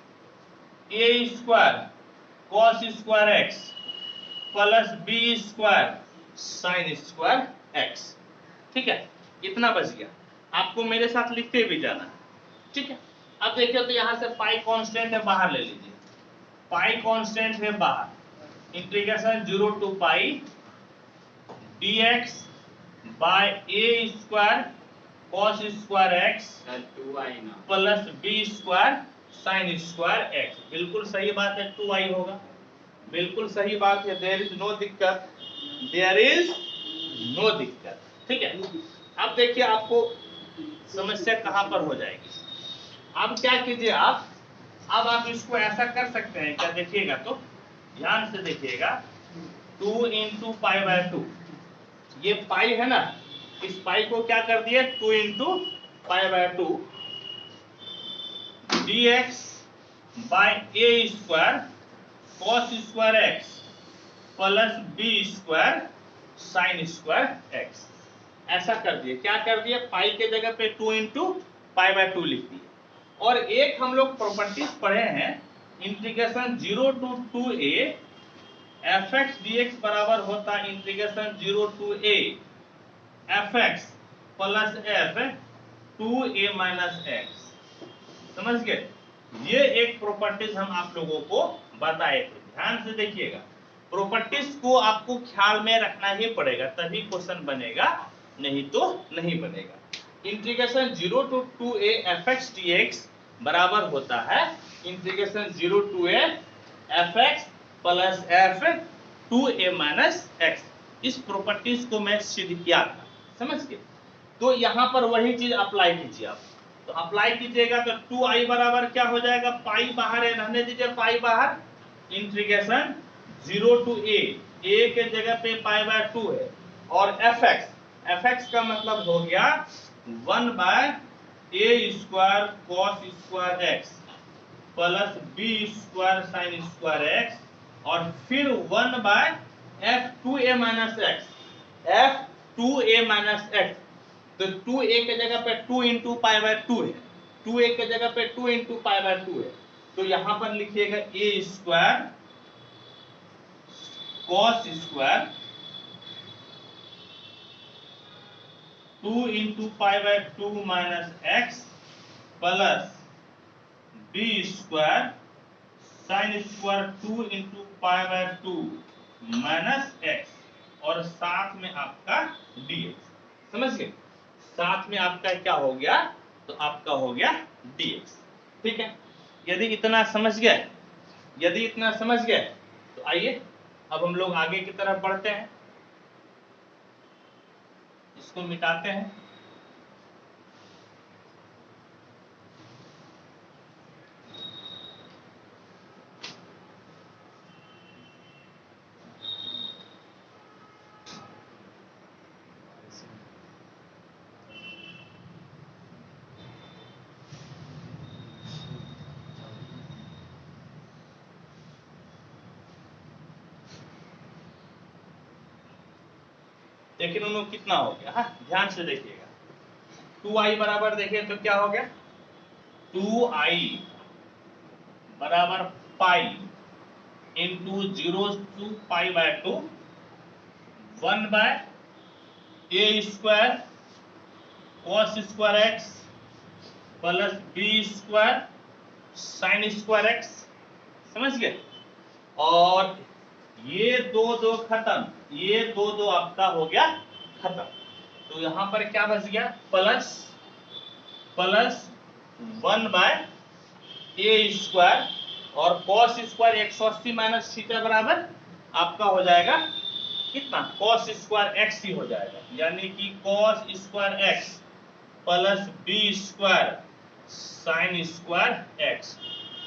a square cos square x plus B square sine square x। ठीक है, इतना बच गया, आपको मेरे साथ लिखते भी जाना है। ठीक है, अब देखिए तो यहां से पाई कांस्टेंट है, बाहर ले लीजिए, पाई कांस्टेंट है बाहर, integration 0 to pi dx by A square cos square x 2i ना plus B square sine square x। बिल्कुल सही बात है, 2i होगा, बिल्कुल सही बात है, देयर इज नो दिक्कत, देयर इज नो दिक्कत। ठीक है, अब देखिए आपको समस्या कहां पर हो जाएगी। अब क्या कीजिए आप, अब आप इसको ऐसा कर सकते हैं क्या, देखिएगा तो ध्यान से देखिएगा, 2 इंटू पाई बाय 2, ये पाई है ना, इस पाई को क्या कर दिए, 2 into pi by 2 dx by A square cos square x plus B square sine square x। ऐसा कर दिए, क्या कर दिए, पाई के जगह पे 2 इंटू पाई बाय 2 लिख दिए। और एक हम लोग प्रॉपर्टीज पढ़े हैं, integration 0 to 2a F X D X बराबर होता है integration 0 to a F X plus F 2a minus X. समझ गए, ये एक प्रॉपर्टीज हम आप लोगों को बताए थे, ध्यान से देखिएगा, प्रॉपर्टीज को आपको ख्याल में रखना ही पड़ेगा, तभी क्वेश्चन बनेगा, नहीं तो नहीं बनेगा। Integration 0 to 2a F X D X बराबर होता है integration 0 to a F X plus F 2a minus X. इस प्रॉपर्टीज को मैं सिद्ध किया था, समझ गए, तो यहां पर वही चीज अप्लाई कीजिए आप, तो अप्लाई कीजिएगा तो 2i बराबर क्या हो जाएगा, पाई बाहर है, रहने दीजिए पाई बाहर, इंटीग्रेशन 0 टू a के जगह पे पाई बाय 2 है, और एफ एक्स का मतलब हो गया 1 by A square cos square x plus B square sine square x, और फिर 1 by f 2a minus x, f 2a minus x, तो 2a के जगह पे 2 इंटू पाई बाय 2 है, 2a के जगह पे 2 इंटू पाई बाय 2 है, तो यहां पर लिखिएगा a square cos square 2 into pi by 2 minus x plus B square sine square 2 into pi by 2 minus x, और साथ में आपका dx। समझ गए, साथ में आपका क्या हो गया, तो आपका हो गया dx। ठीक है, यदि इतना समझ गए, यदि इतना समझ गए, तो आइए अब हम लोग आगे की तरफ बढ़ते हैं, इसको मिटाते हैं। लेकिन उन्होंने कितना हो गया, हाँ ध्यान से देखिएगा। 2i बराबर देखिए तो क्या हो गया, 2i बराबर pi into 0 to pi by 2 1 by A square cos square x plus B square sine square X, समझ गए। और ये दो खत्म, ये दो आपका हो गया खत्म। तो यहां पर क्या बच गया, प्लस 1 बाय ए स्क्वायर और कॉस स्क्वायर 180 माइनस थीटा बराबर आपका हो जाएगा कितना, कॉस स्क्वायर एक्स ही हो जाएगा, यानी कि cos square x plus B square sine square x,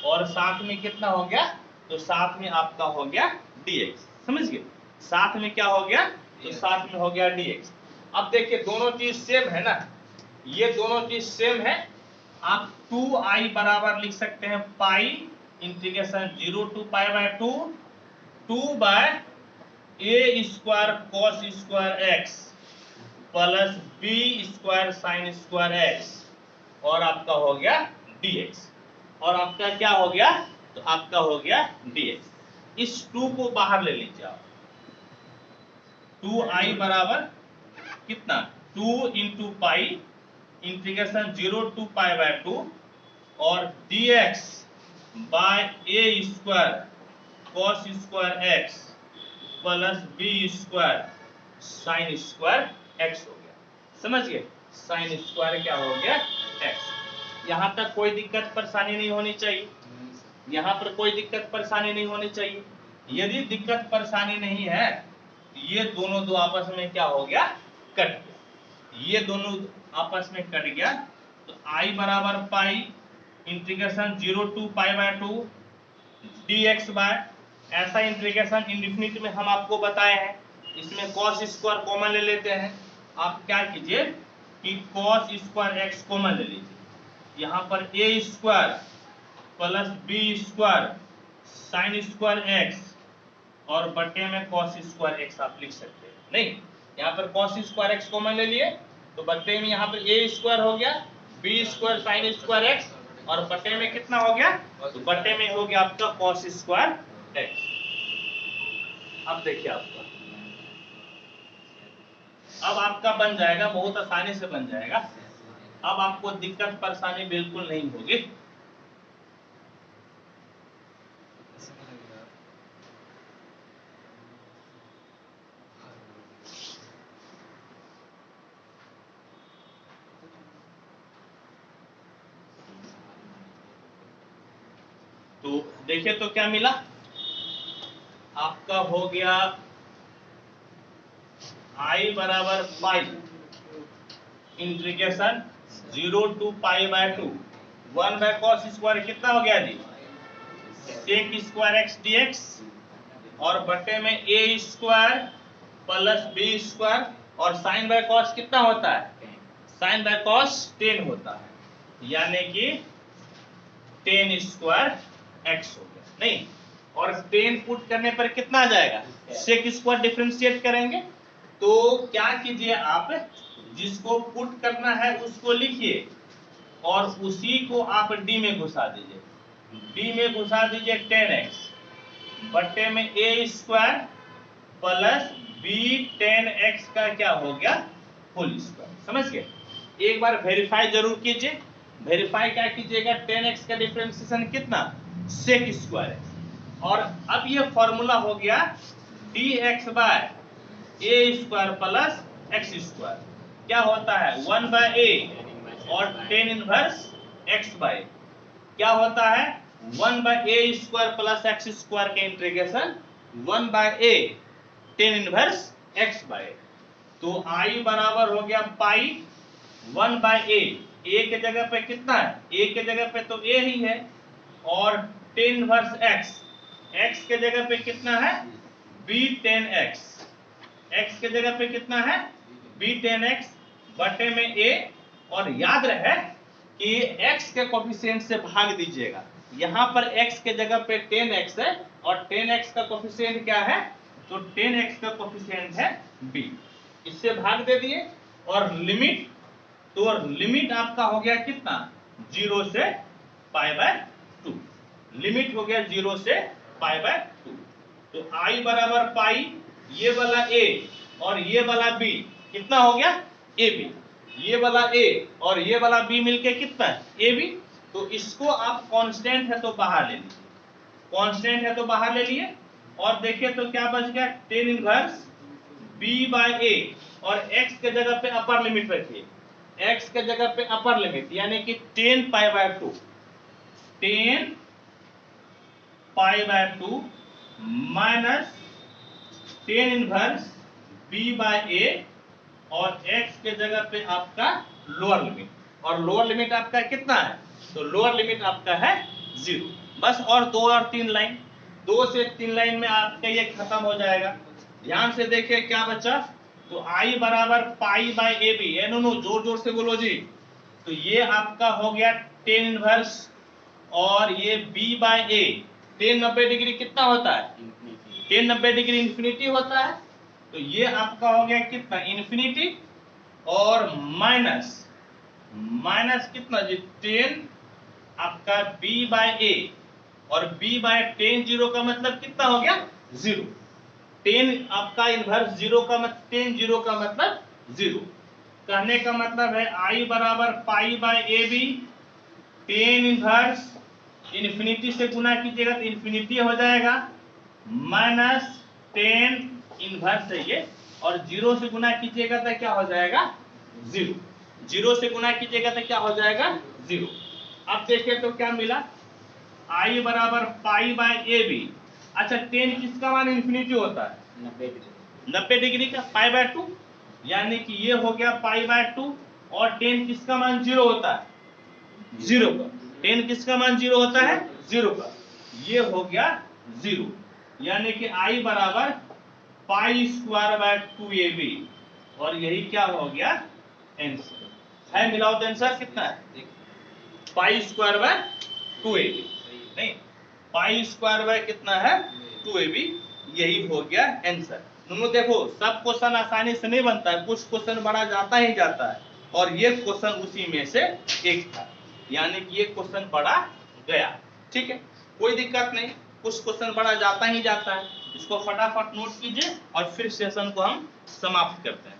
और साथ में कितना हो गया, तो साथ में आपका हो गया dx, समझ गए। साथ में क्या हो गया, तो साथ में हो गया dx। अब देखिए दोनों चीज सेम है ना, ये दोनों चीज सेम है। आप 2i बराबर लिख सकते हैं pi integration 0 to pi by 2 by A square cos square x plus B square sine square x, और आपका हो गया dx। और आपका क्या हो गया, तो आपका हो गया dx। इस 2 को बाहर ले लीजिए आप, 2i बराबर कितना, 2 into pi integration 0 to pi by 2 और dx by A square cos square x plus B square sine square x हो गया, समझ गए। साइन स्क्वायर क्या हो गया, एक्स। यहां तक कोई दिक्कत परेशानी नहीं होनी चाहिए, यहाँ पर कोई दिक्कत परेशानी नहीं होनी चाहिए। यदि दिक्कत परेशानी नहीं है, ये दोनों दो आपस में क्या हो गया, कट गया, ये दोनों आपस में कट गया। तो i बराबर pi integration 0 to pi by 2 dx by, ऐसा इंटीग्रेशन इंडेफिनिट में हम आपको बताए हैं, इसमें cos स्क्वायर कॉमन ले लेते हैं। आप क्या कीजिए कि cos स्क्वायर x कॉमन ले लीजिए, यहाँ पर a square plus B square sine square x और बटे में कॉस स्क्वायर एक्स आप लिख सकते हैं। नहीं, यहाँ पर कॉस स्क्वायर एक्स कॉमन ले लिए तो बटे में यहाँ पर ए स्क्वायर हो गया, B square sine square x और बटे में कितना हो गया, तो बटे में हो गया आपका कॉस स्क्वायर एक्स। अब देखिए आपका, अब आपका बन जाएगा, बहुत आसानी से बन जाएगा। अब आपको दिक्कत परेशानी बिल्कुल नहीं होगी। तो देखिए तो क्या मिला, आपका हो गया i बराबर pi integration 0 to pi by 2 1 by cos square कितना हो गया जी, सेक स्क्वायर एक्स dx और बटे में a square plus B square और साइन बाय कॉस कितना होता है, साइन बाय कॉस 10 होता है, यानी कि 10 स्क्वायर एक्स हो गया। नहीं, और 10 पुट करने पर कितना आ जाएगा, सेक स्क्वायर डिफरेंशिएट करेंगे तो क्या कीजिए आप, जिसको पुट करना है उसको लिखिए और उसी को आप डी में घुसा दीजिए, डी में घुसा दीजिए 10x बटे में ए स्क्वायर प्लस बी 10x का क्या हो गया होल स्क्वायर, समझ गए। एक बार वेरीफाई जरूर कीजिए, वेरीफाई क्या कीजिएगा, 10x का डिफरेंशिएशन कितना, सेक स्क्वायर एक्स, और अब ये फॉर्मूला हो गया dx by A square plus x square, क्या होता है 1 बाय ए और 10 इनवर्स x बाय, क्या होता है 1 by A square plus x square के integration 1 by A 10 inverse x bye. तो i बराबर हो गया पाई 1 बाय ए, ए के जगह पे कितना है, ए के जगह पे तो ए ही है, और 10 इनवर्स x, x के जगह पे कितना है b 10x, x के जगह पे कितना है b 10x बटे में a, और याद रहे कि x के कोफिशिएंट से भाग दीजिएगा, यहाँ पर x के जगह पे 10x है और 10x का कोफिशिएंट क्या है, तो 10x का कोफिशिएंट है b। इससे भाग दे दिए और लिमिट, तो लिमिट आपका हो गया कितना 0 से π/2, लिमिट हो गया 0 से π/2। तो I बराबर पाई, ये वाला A और ये वाला B कितना हो गया AB, ये वाला A और ये वाला B मिलके कितना है AB। तो इसको आप कांस्टेंट है तो बाहर ले लीजिए, कांस्टेंट है तो बाहर ले लिए और देखिए तो क्या बच गया tan इनवर्स B/A और x के जगह पे अपर लिमिट रखिए, x के जगह पे अपर लिमिट यानी कि tan π/2, tan π/2 minus tan inverse B/A और x के जगह पे आपका लोअर लिमिट, और लोअर लिमिट आपका कितना है, तो लोअर लिमिट आपका है 0। बस और 2 और 3 लाइन, 2 से 3 लाइन में आपका ये खत्म हो जाएगा। ध्यान से देखिए क्या बचा, तो I बराबर π/AB, नो जोर जोर से बोलो जी। तो ये आपका हो गया tan इनवर्स और ये B/A, tan 90 डिग्री कितना होता है, tan 90 डिग्री इंफिनिटी होता है। तो ये आपका हो गया कितना इंफिनिटी और माइनस कितना जी tan आपका B/A और B/tan 0 का मतलब कितना हो गया 0, tan आपका इनवर्स 0 का मतलब tan 0 का मतलब 0। कहने का मतलब है I बराबर π/AB, tan इनवर्स इंफिनिटी से गुना कीजिएगा तो इंफिनिटी हो जाएगा माइनस tan इनवर्स है ये, और 0 से गुना कीजिएगा तो क्या हो जाएगा 0, 0 से गुना कीजिएगा तो क्या हो जाएगा 0। अब देखिए तो क्या मिला I बराबर π/AB। अच्छा tan किसका मान इंफिनिटी होता है 90 डिग्री का π/2, यानी कि ये हो गया π/2 और tan किसका मान 0 होता है 0 का, tan किसका मान 0 होता है 0 का, ये हो गया 0, यानी कि I बराबर π²/2AB और यही क्या हो गया आंसर है। मिलाओ तो आंसर कितना है π²/2AB, नहीं π² कितना है 2AB, यही हो गया आंसर। दोनों देखो सब क्वेश्चन आसानी से नहीं बनता है, कुछ क्वेश्चन बड़ा जाता ही जाता है और ये क्वेश्चन उसी में से एक था, यानी कि ये क्वेश्चन बड़ा गया। ठीक है, कोई दिक्कत नहीं, कुछ क्वेश्चन बड़ा जाता ही जाता है। इसको फटाफट नोट कीजिए और फिर सेशन को हम समाप्त करते हैं।